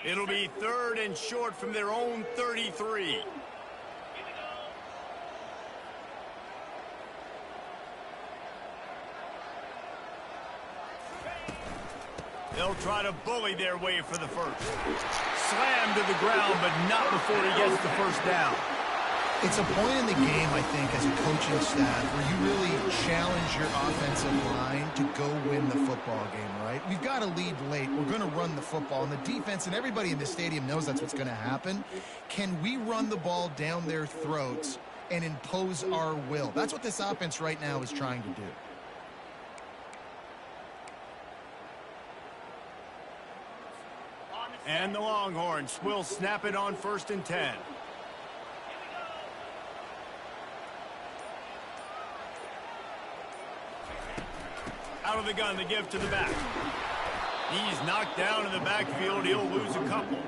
It'll be 3rd and short from their own 33. They'll try to bully their way for the first. Slammed to the ground, but not before he gets the first down. It's a point in the game, I think, as a coaching staff, where you really challenge your offensive line to go win the football game, right? We've got to lead late. We're going to run the football. And the defense and everybody in the stadium knows that's what's going to happen. Can we run the ball down their throats and impose our will? That's what this offense right now is trying to do. And the Longhorns will snap it on 1st and 10. Out of the gun, the give to the back. He's knocked down in the backfield. He'll lose a couple.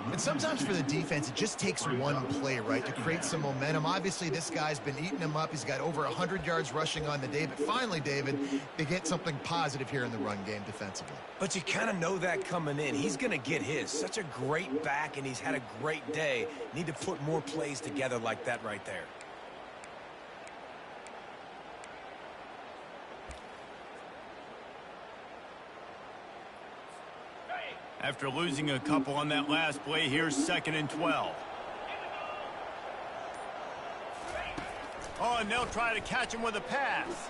And sometimes for the defense, it just takes one play, right, to create some momentum. Obviously, this guy's been eating him up. He's got over 100 yards rushing on the day. But finally, David, they get something positive here in the run game defensively. But you kind of know that coming in. He's going to get his. Such a great back, and he's had a great day. Need to put more plays together like that right there. After losing a couple on that last play, here's 2nd and 12. Oh, and they'll try to catch him with a pass.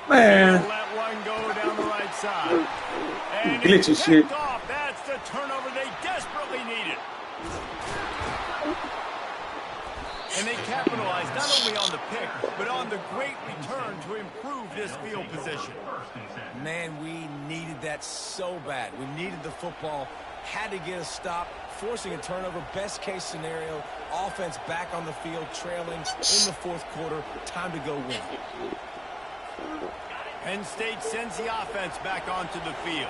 Man. Let one go down the right side. And Glitchy it's shit. picked off. That's the turnover they desperately needed. And they capitalized not only on the pick, but on the great return to improve this field position. Man, we needed that so bad. We needed the football, had to get a stop, forcing a turnover. Best case scenario, offense back on the field, trailing in the 4th quarter. Time to go win. Penn State sends the offense back onto the field.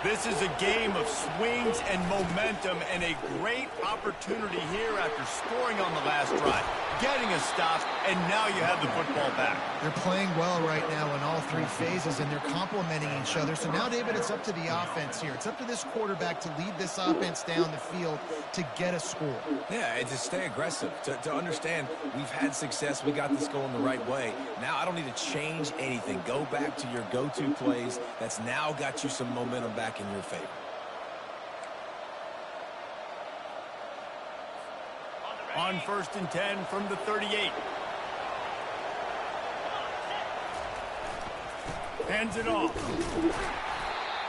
This is a game of swings and momentum, and a great opportunity here after scoring on the last drive, getting a stop, and now you have the football back. They're playing well right now in all 3 phases, and they're complementing each other. So now, David, it's up to the offense here. It's up to this quarterback to lead this offense down the field to get a score. Yeah, and to stay aggressive, to understand we've had success, we got this going the right way. Now I don't need to change anything. Go back to your go-to plays. That's now got you some momentum back in your favor. On 1st and 10 from the 38. Hands it off.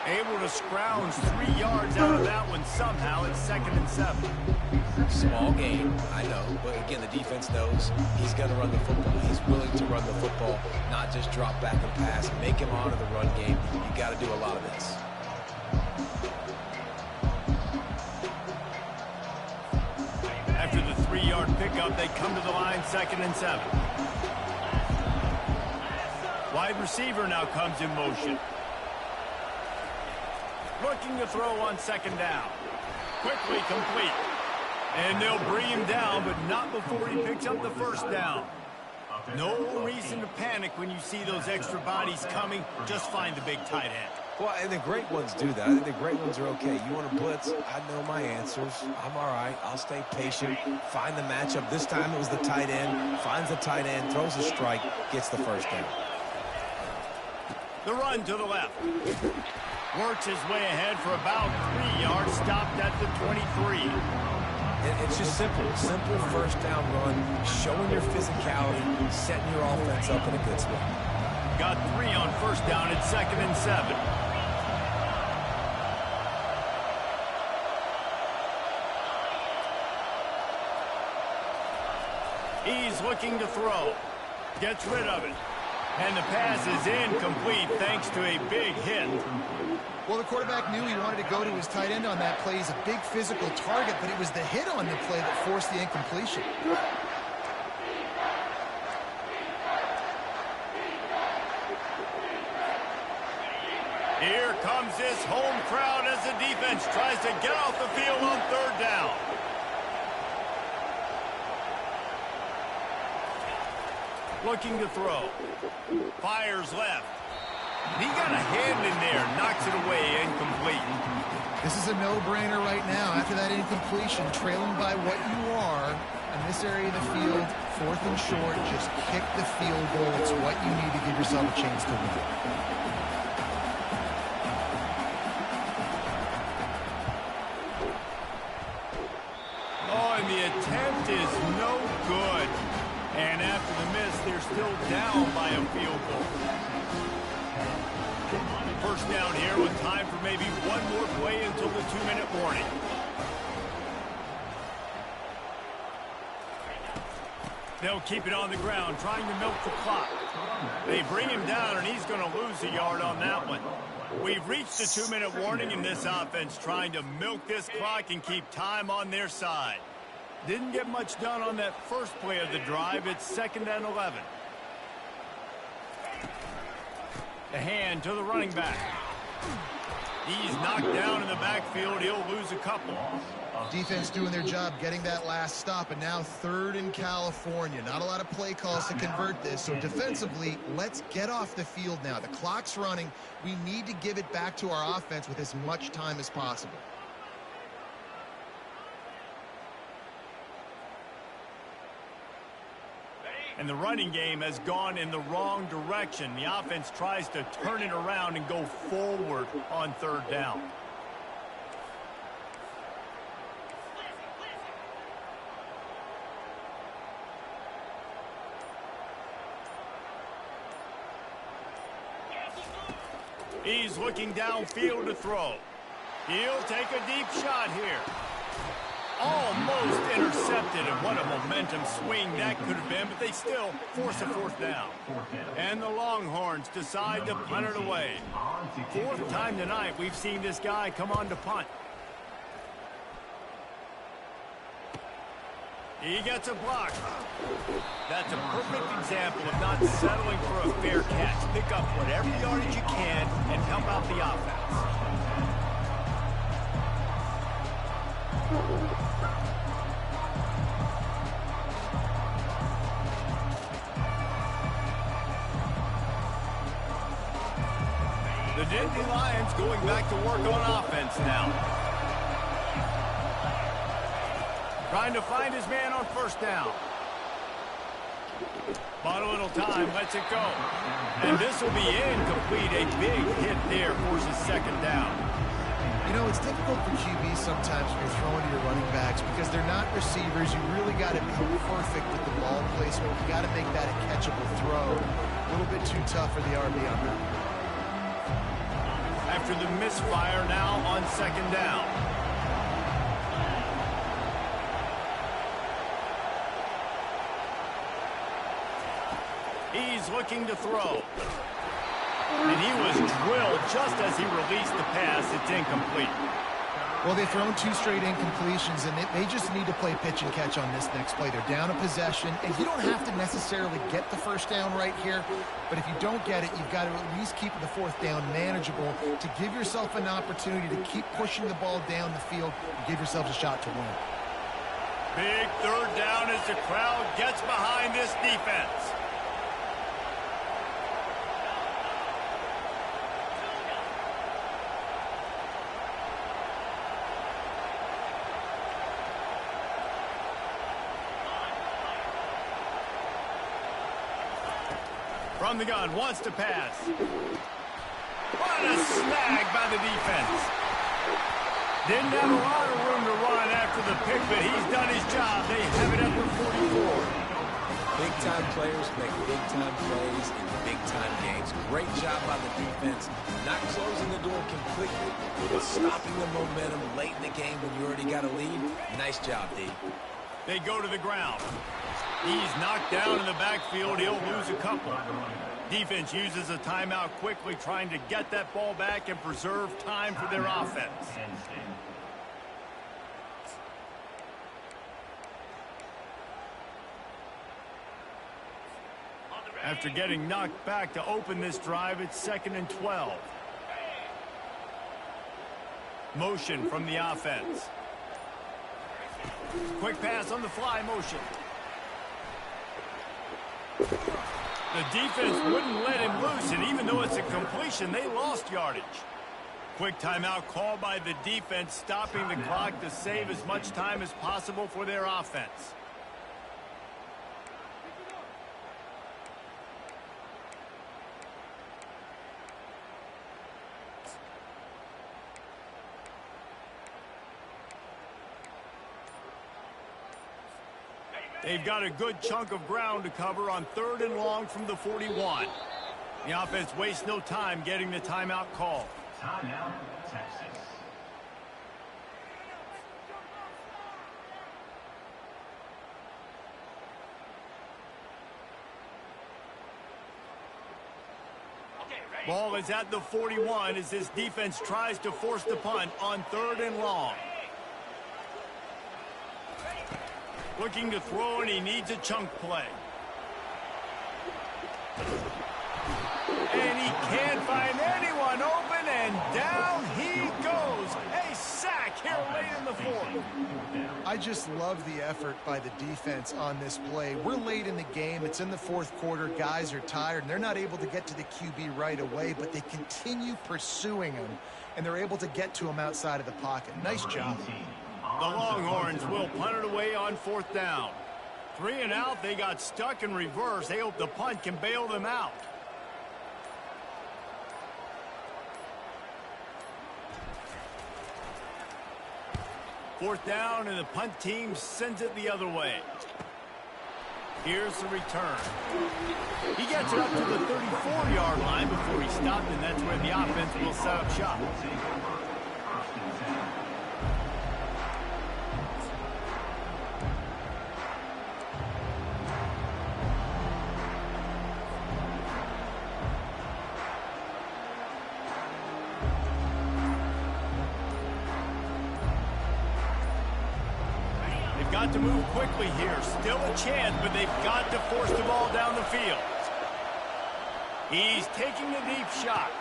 Able to scrounge 3 yards out of that one somehow. It's 2nd and 7. Small gain, I know, but again, the defense knows he's going to run the football. He's willing to run the football, not just drop back and pass. Make him honor the run game. You got to do a lot of this. After the 3-yard pickup, they come to the line, 2nd and 7. Wide receiver now comes in motion. Looking to throw on 2nd down. Quickly complete. And they'll bring him down, but not before he picks up the 1st down. No reason to panic when you see those extra bodies coming. Just find the big tight end. Well, and the great ones do that. I think the great ones are okay. You want to blitz? I know my answers. I'm all right. I'll stay patient. Find the matchup. This time it was the tight end. Finds the tight end, throws a strike, gets the 1st down. The run to the left. Works his way ahead for about 3 yards. Stopped at the 23. It's just simple. Simple 1st down run, showing your physicality, setting your offense up in a good spot. Got 3 on 1st down at 2nd and 7. He's looking to throw. Gets rid of it. And the pass is incomplete thanks to a big hit. Well, the quarterback knew he wanted to go to his tight end on that play. He's a big physical target, but it was the hit on the play that forced the incompletion. Here comes this home crowd as the defense tries to get off the field on 3rd down. Looking to throw. Fires left. He got a hand in there, knocks it away, incomplete. This is a no-brainer right now. After that incompletion, trailing by what you are in this area of the field, 4th and short, just kick the field goal. It's what you need to give yourself a chance to win. Oh, and the attempt is no good. And after the miss, they're still down by a field goal. 1st down here with time for maybe one more play until the 2-minute warning. They'll keep it on the ground, trying to milk the clock. They bring him down, and he's going to lose a yard on that one. We've reached the 2-minute warning in this offense, trying to milk this clock and keep time on their side. Didn't get much done on that first play of the drive. It's 2nd and 11. The hand to the running back. He's knocked down in the backfield. He'll lose a couple. Defense doing their job, getting that last stop, and now 3rd in California. Not a lot of play calls to convert this, so defensively, let's get off the field now. The clock's running. We need to give it back to our offense with as much time as possible. And the running game has gone in the wrong direction. The offense tries to turn it around and go forward on 3rd down. He's looking downfield to throw. He'll take a deep shot here. Almost intercepted, and what a momentum swing that could have been, but they still force a 4th down. And the Longhorns decide to punt it away. 4th time tonight we've seen this guy come on to punt. He gets a block. That's a perfect example of not settling for a fair catch. Pick up whatever yardage you can and help out the offense. The Nittany Lions going back to work on offense now. Trying to find his man on 1st down. Bought a little time, lets it go. And this will be incomplete. A big hit there forces 2nd down. You know, it's difficult for QBs sometimes when you're throwing to your running backs because they're not receivers. You really got to be perfect with the ball placement. You got to make that a catchable throw. A little bit too tough for the RB on that. After the misfire now on 2nd down. He's looking to throw. And he was drilled just as he released the pass. It's incomplete. Well, they've thrown 2 straight incompletions, and they just need to play pitch and catch on this next play. They're down a possession, and you don't have to necessarily get the 1st down right here, but if you don't get it, you've got to at least keep the 4th down manageable to give yourself an opportunity to keep pushing the ball down the field and give yourselves a shot to win. Big 3rd down as the crowd gets behind this defense. From the gun, wants to pass. What a snag by the defense. Didn't have a lot of room to run after the pick, but he's done his job. They have it at the 44. Big-time players make big-time plays in big-time games. Great job by the defense, not closing the door completely, but stopping the momentum late in the game when you already got a lead. Nice job, D. They go to the ground. He's knocked down in the backfield. He'll lose a couple. Defense uses a timeout quickly, trying to get that ball back and preserve time for their offense. After getting knocked back to open this drive, it's 2nd and 12. Motion from the offense. Quick pass on the fly motion. The defense wouldn't let him loose, and even though it's a completion, they lost yardage. Quick timeout call by the defense, stopping the clock to save as much time as possible for their offense. They've got a good chunk of ground to cover on 3rd and long from the 41. The offense wastes no time getting the timeout call. Timeout, Texas. Ball is at the 41 as this defense tries to force the punt on 3rd and long. Looking to throw, and he needs a chunk play. And he can't find anyone open, and down he on the 4th. I just love the effort by the defense on this play. We're late in the game. It's in the 4th quarter. Guys are tired, and they're not able to get to the QB right away, but they continue pursuing him, and they're able to get to him outside of the pocket. Nice job. The Longhorns will punt it away on 4th down. 3 and out. They got stuck in reverse. They hope the punt can bail them out. Fourth down, and the punt team sends it the other way. Here's the return. He gets it up to the 34-yard line before he stopped, and that's where the offense will set up shop. Got to move quickly here. Still a chance, but they've got to force the ball down the field. He's taking a deep shot.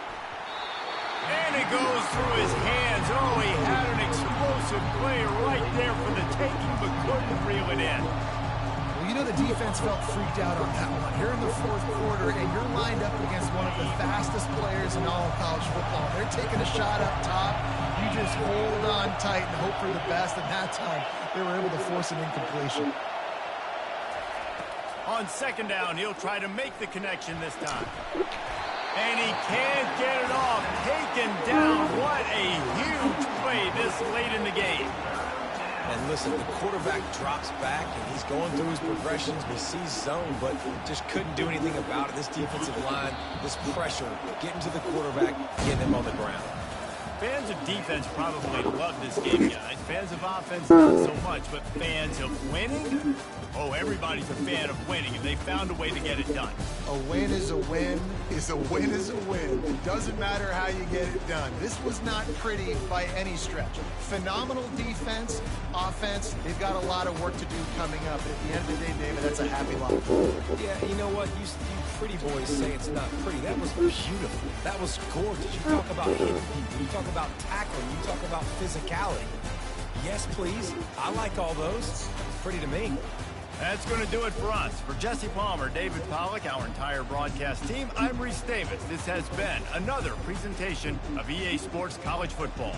And it goes through his hands. Oh, he had an explosive play right there for the taking, but couldn't reel it in. Well, you know the defense felt freaked out on that one. You're in the 4th quarter, and you're lined up against one of the fastest players in all of college football. They're taking a shot up top. You just hold on tight and hope for the best, and that time they were able to force an incompletion. On 2nd down, he'll try to make the connection this time. And he can't get it off. Taken down. What a huge play this late in the game. And listen, the quarterback drops back, and he's going through his progressions. He sees zone, but just couldn't do anything about it. This defensive line, this pressure, getting to the quarterback, getting him on the ground. Fans of defense probably love this game, guys. Fans of offense, not so much. But fans of winning? Oh, everybody's a fan of winning, and they found a way to get it done. A win is a win is a win is a win. It doesn't matter how you get it done. This was not pretty by any stretch. Phenomenal defense, offense. They've got a lot of work to do coming up. But at the end of the day, David, that's a happy lot. Yeah, you know what? You pretty boys say it's not pretty. That was beautiful. That was gorgeous. You talk about hitting people. You talk about tackling. You talk about physicality. Yes, please. I like all those. It's pretty to me. That's going to do it for us. For Jesse Palmer, David Pollack, our entire broadcast team, I'm Reese Davis. This has been another presentation of EA Sports College Football.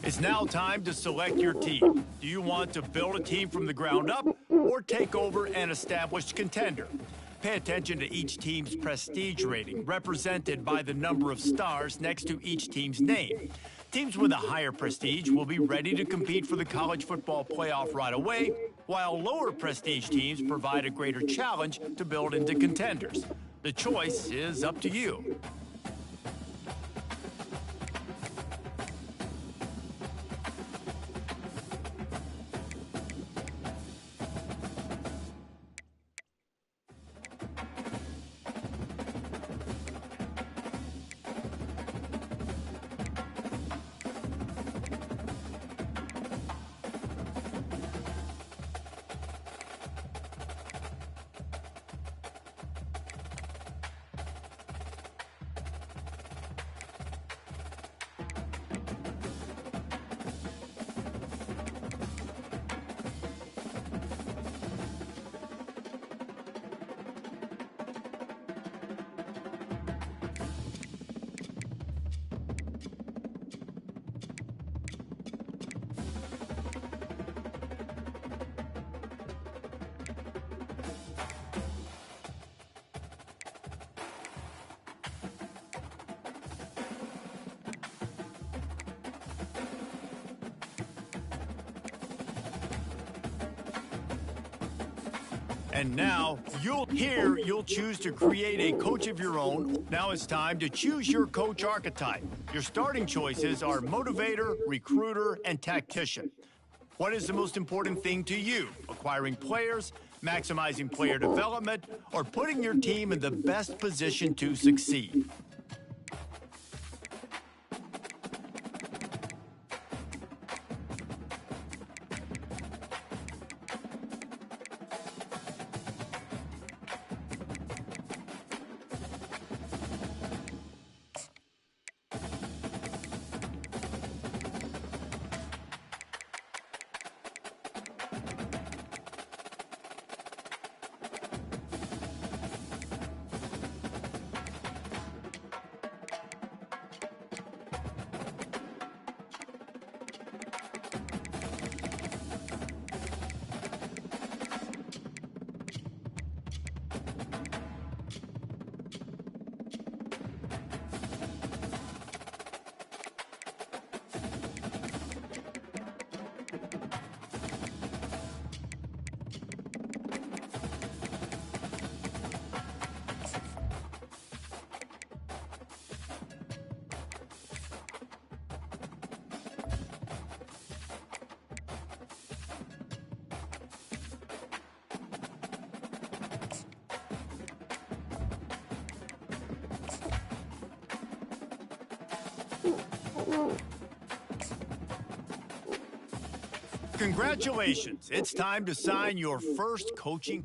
It's now time to select your team. Do you want to build a team from the ground up or take over an established contender? Pay attention to each team's prestige rating, represented by the number of stars next to each team's name. Teams with a higher prestige will be ready to compete for the college football playoff right away, while lower prestige teams provide a greater challenge to build into contenders. The choice is up to you. And now, you'll choose to create a coach of your own. Now it's time to choose your coach archetype. Your starting choices are motivator, recruiter, and tactician. What is the most important thing to you? Acquiring players, maximizing player development, or putting your team in the best position to succeed. Congratulations, it's time to sign your first coaching.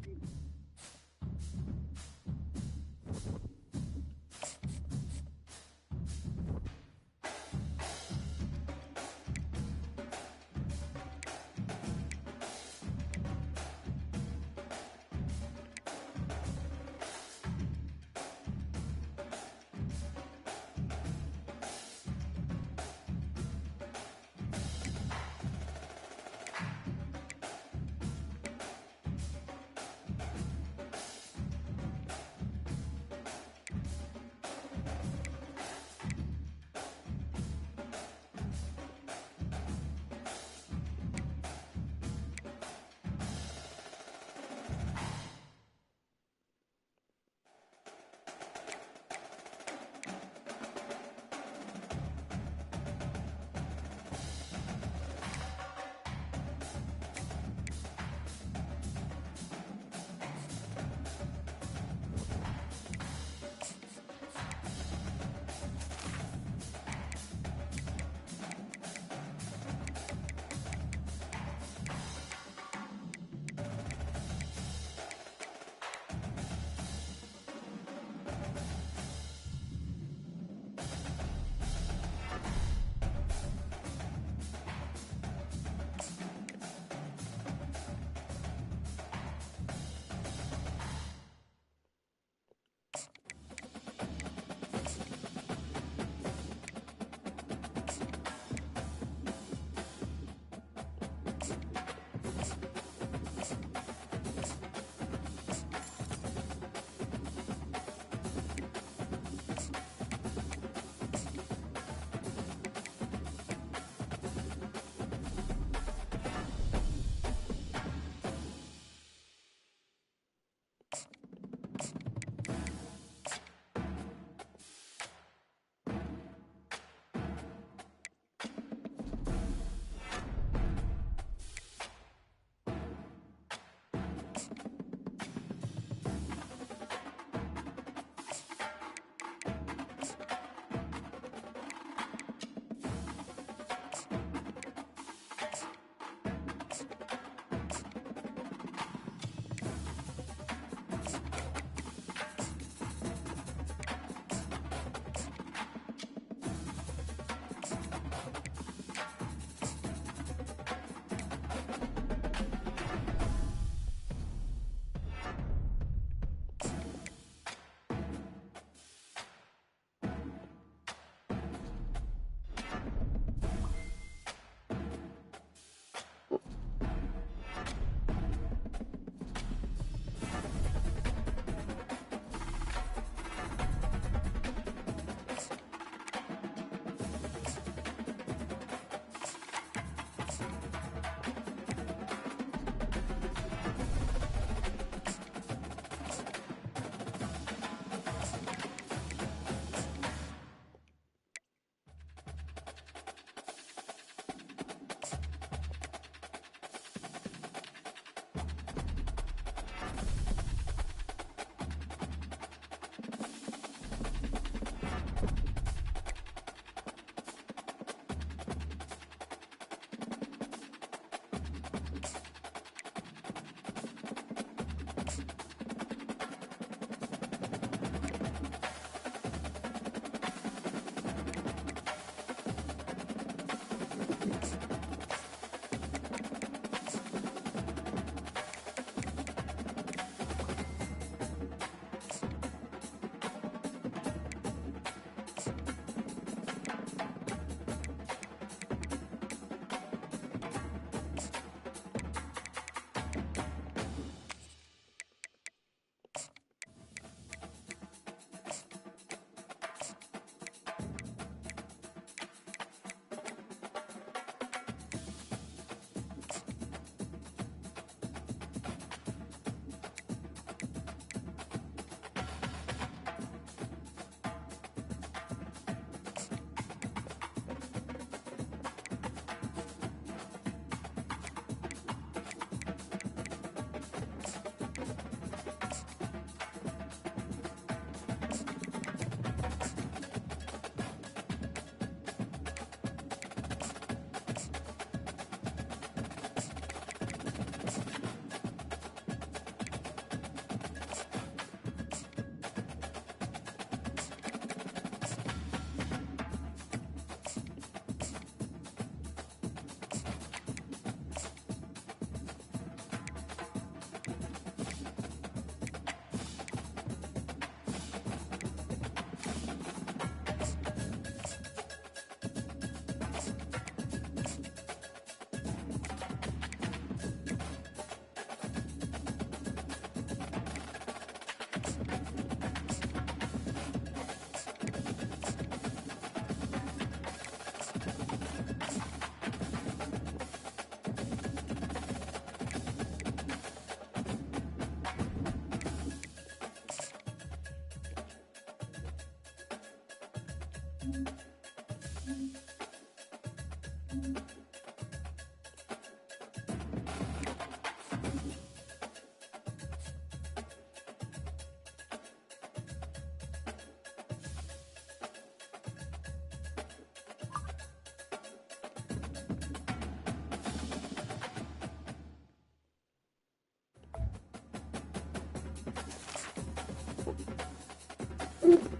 Ooh.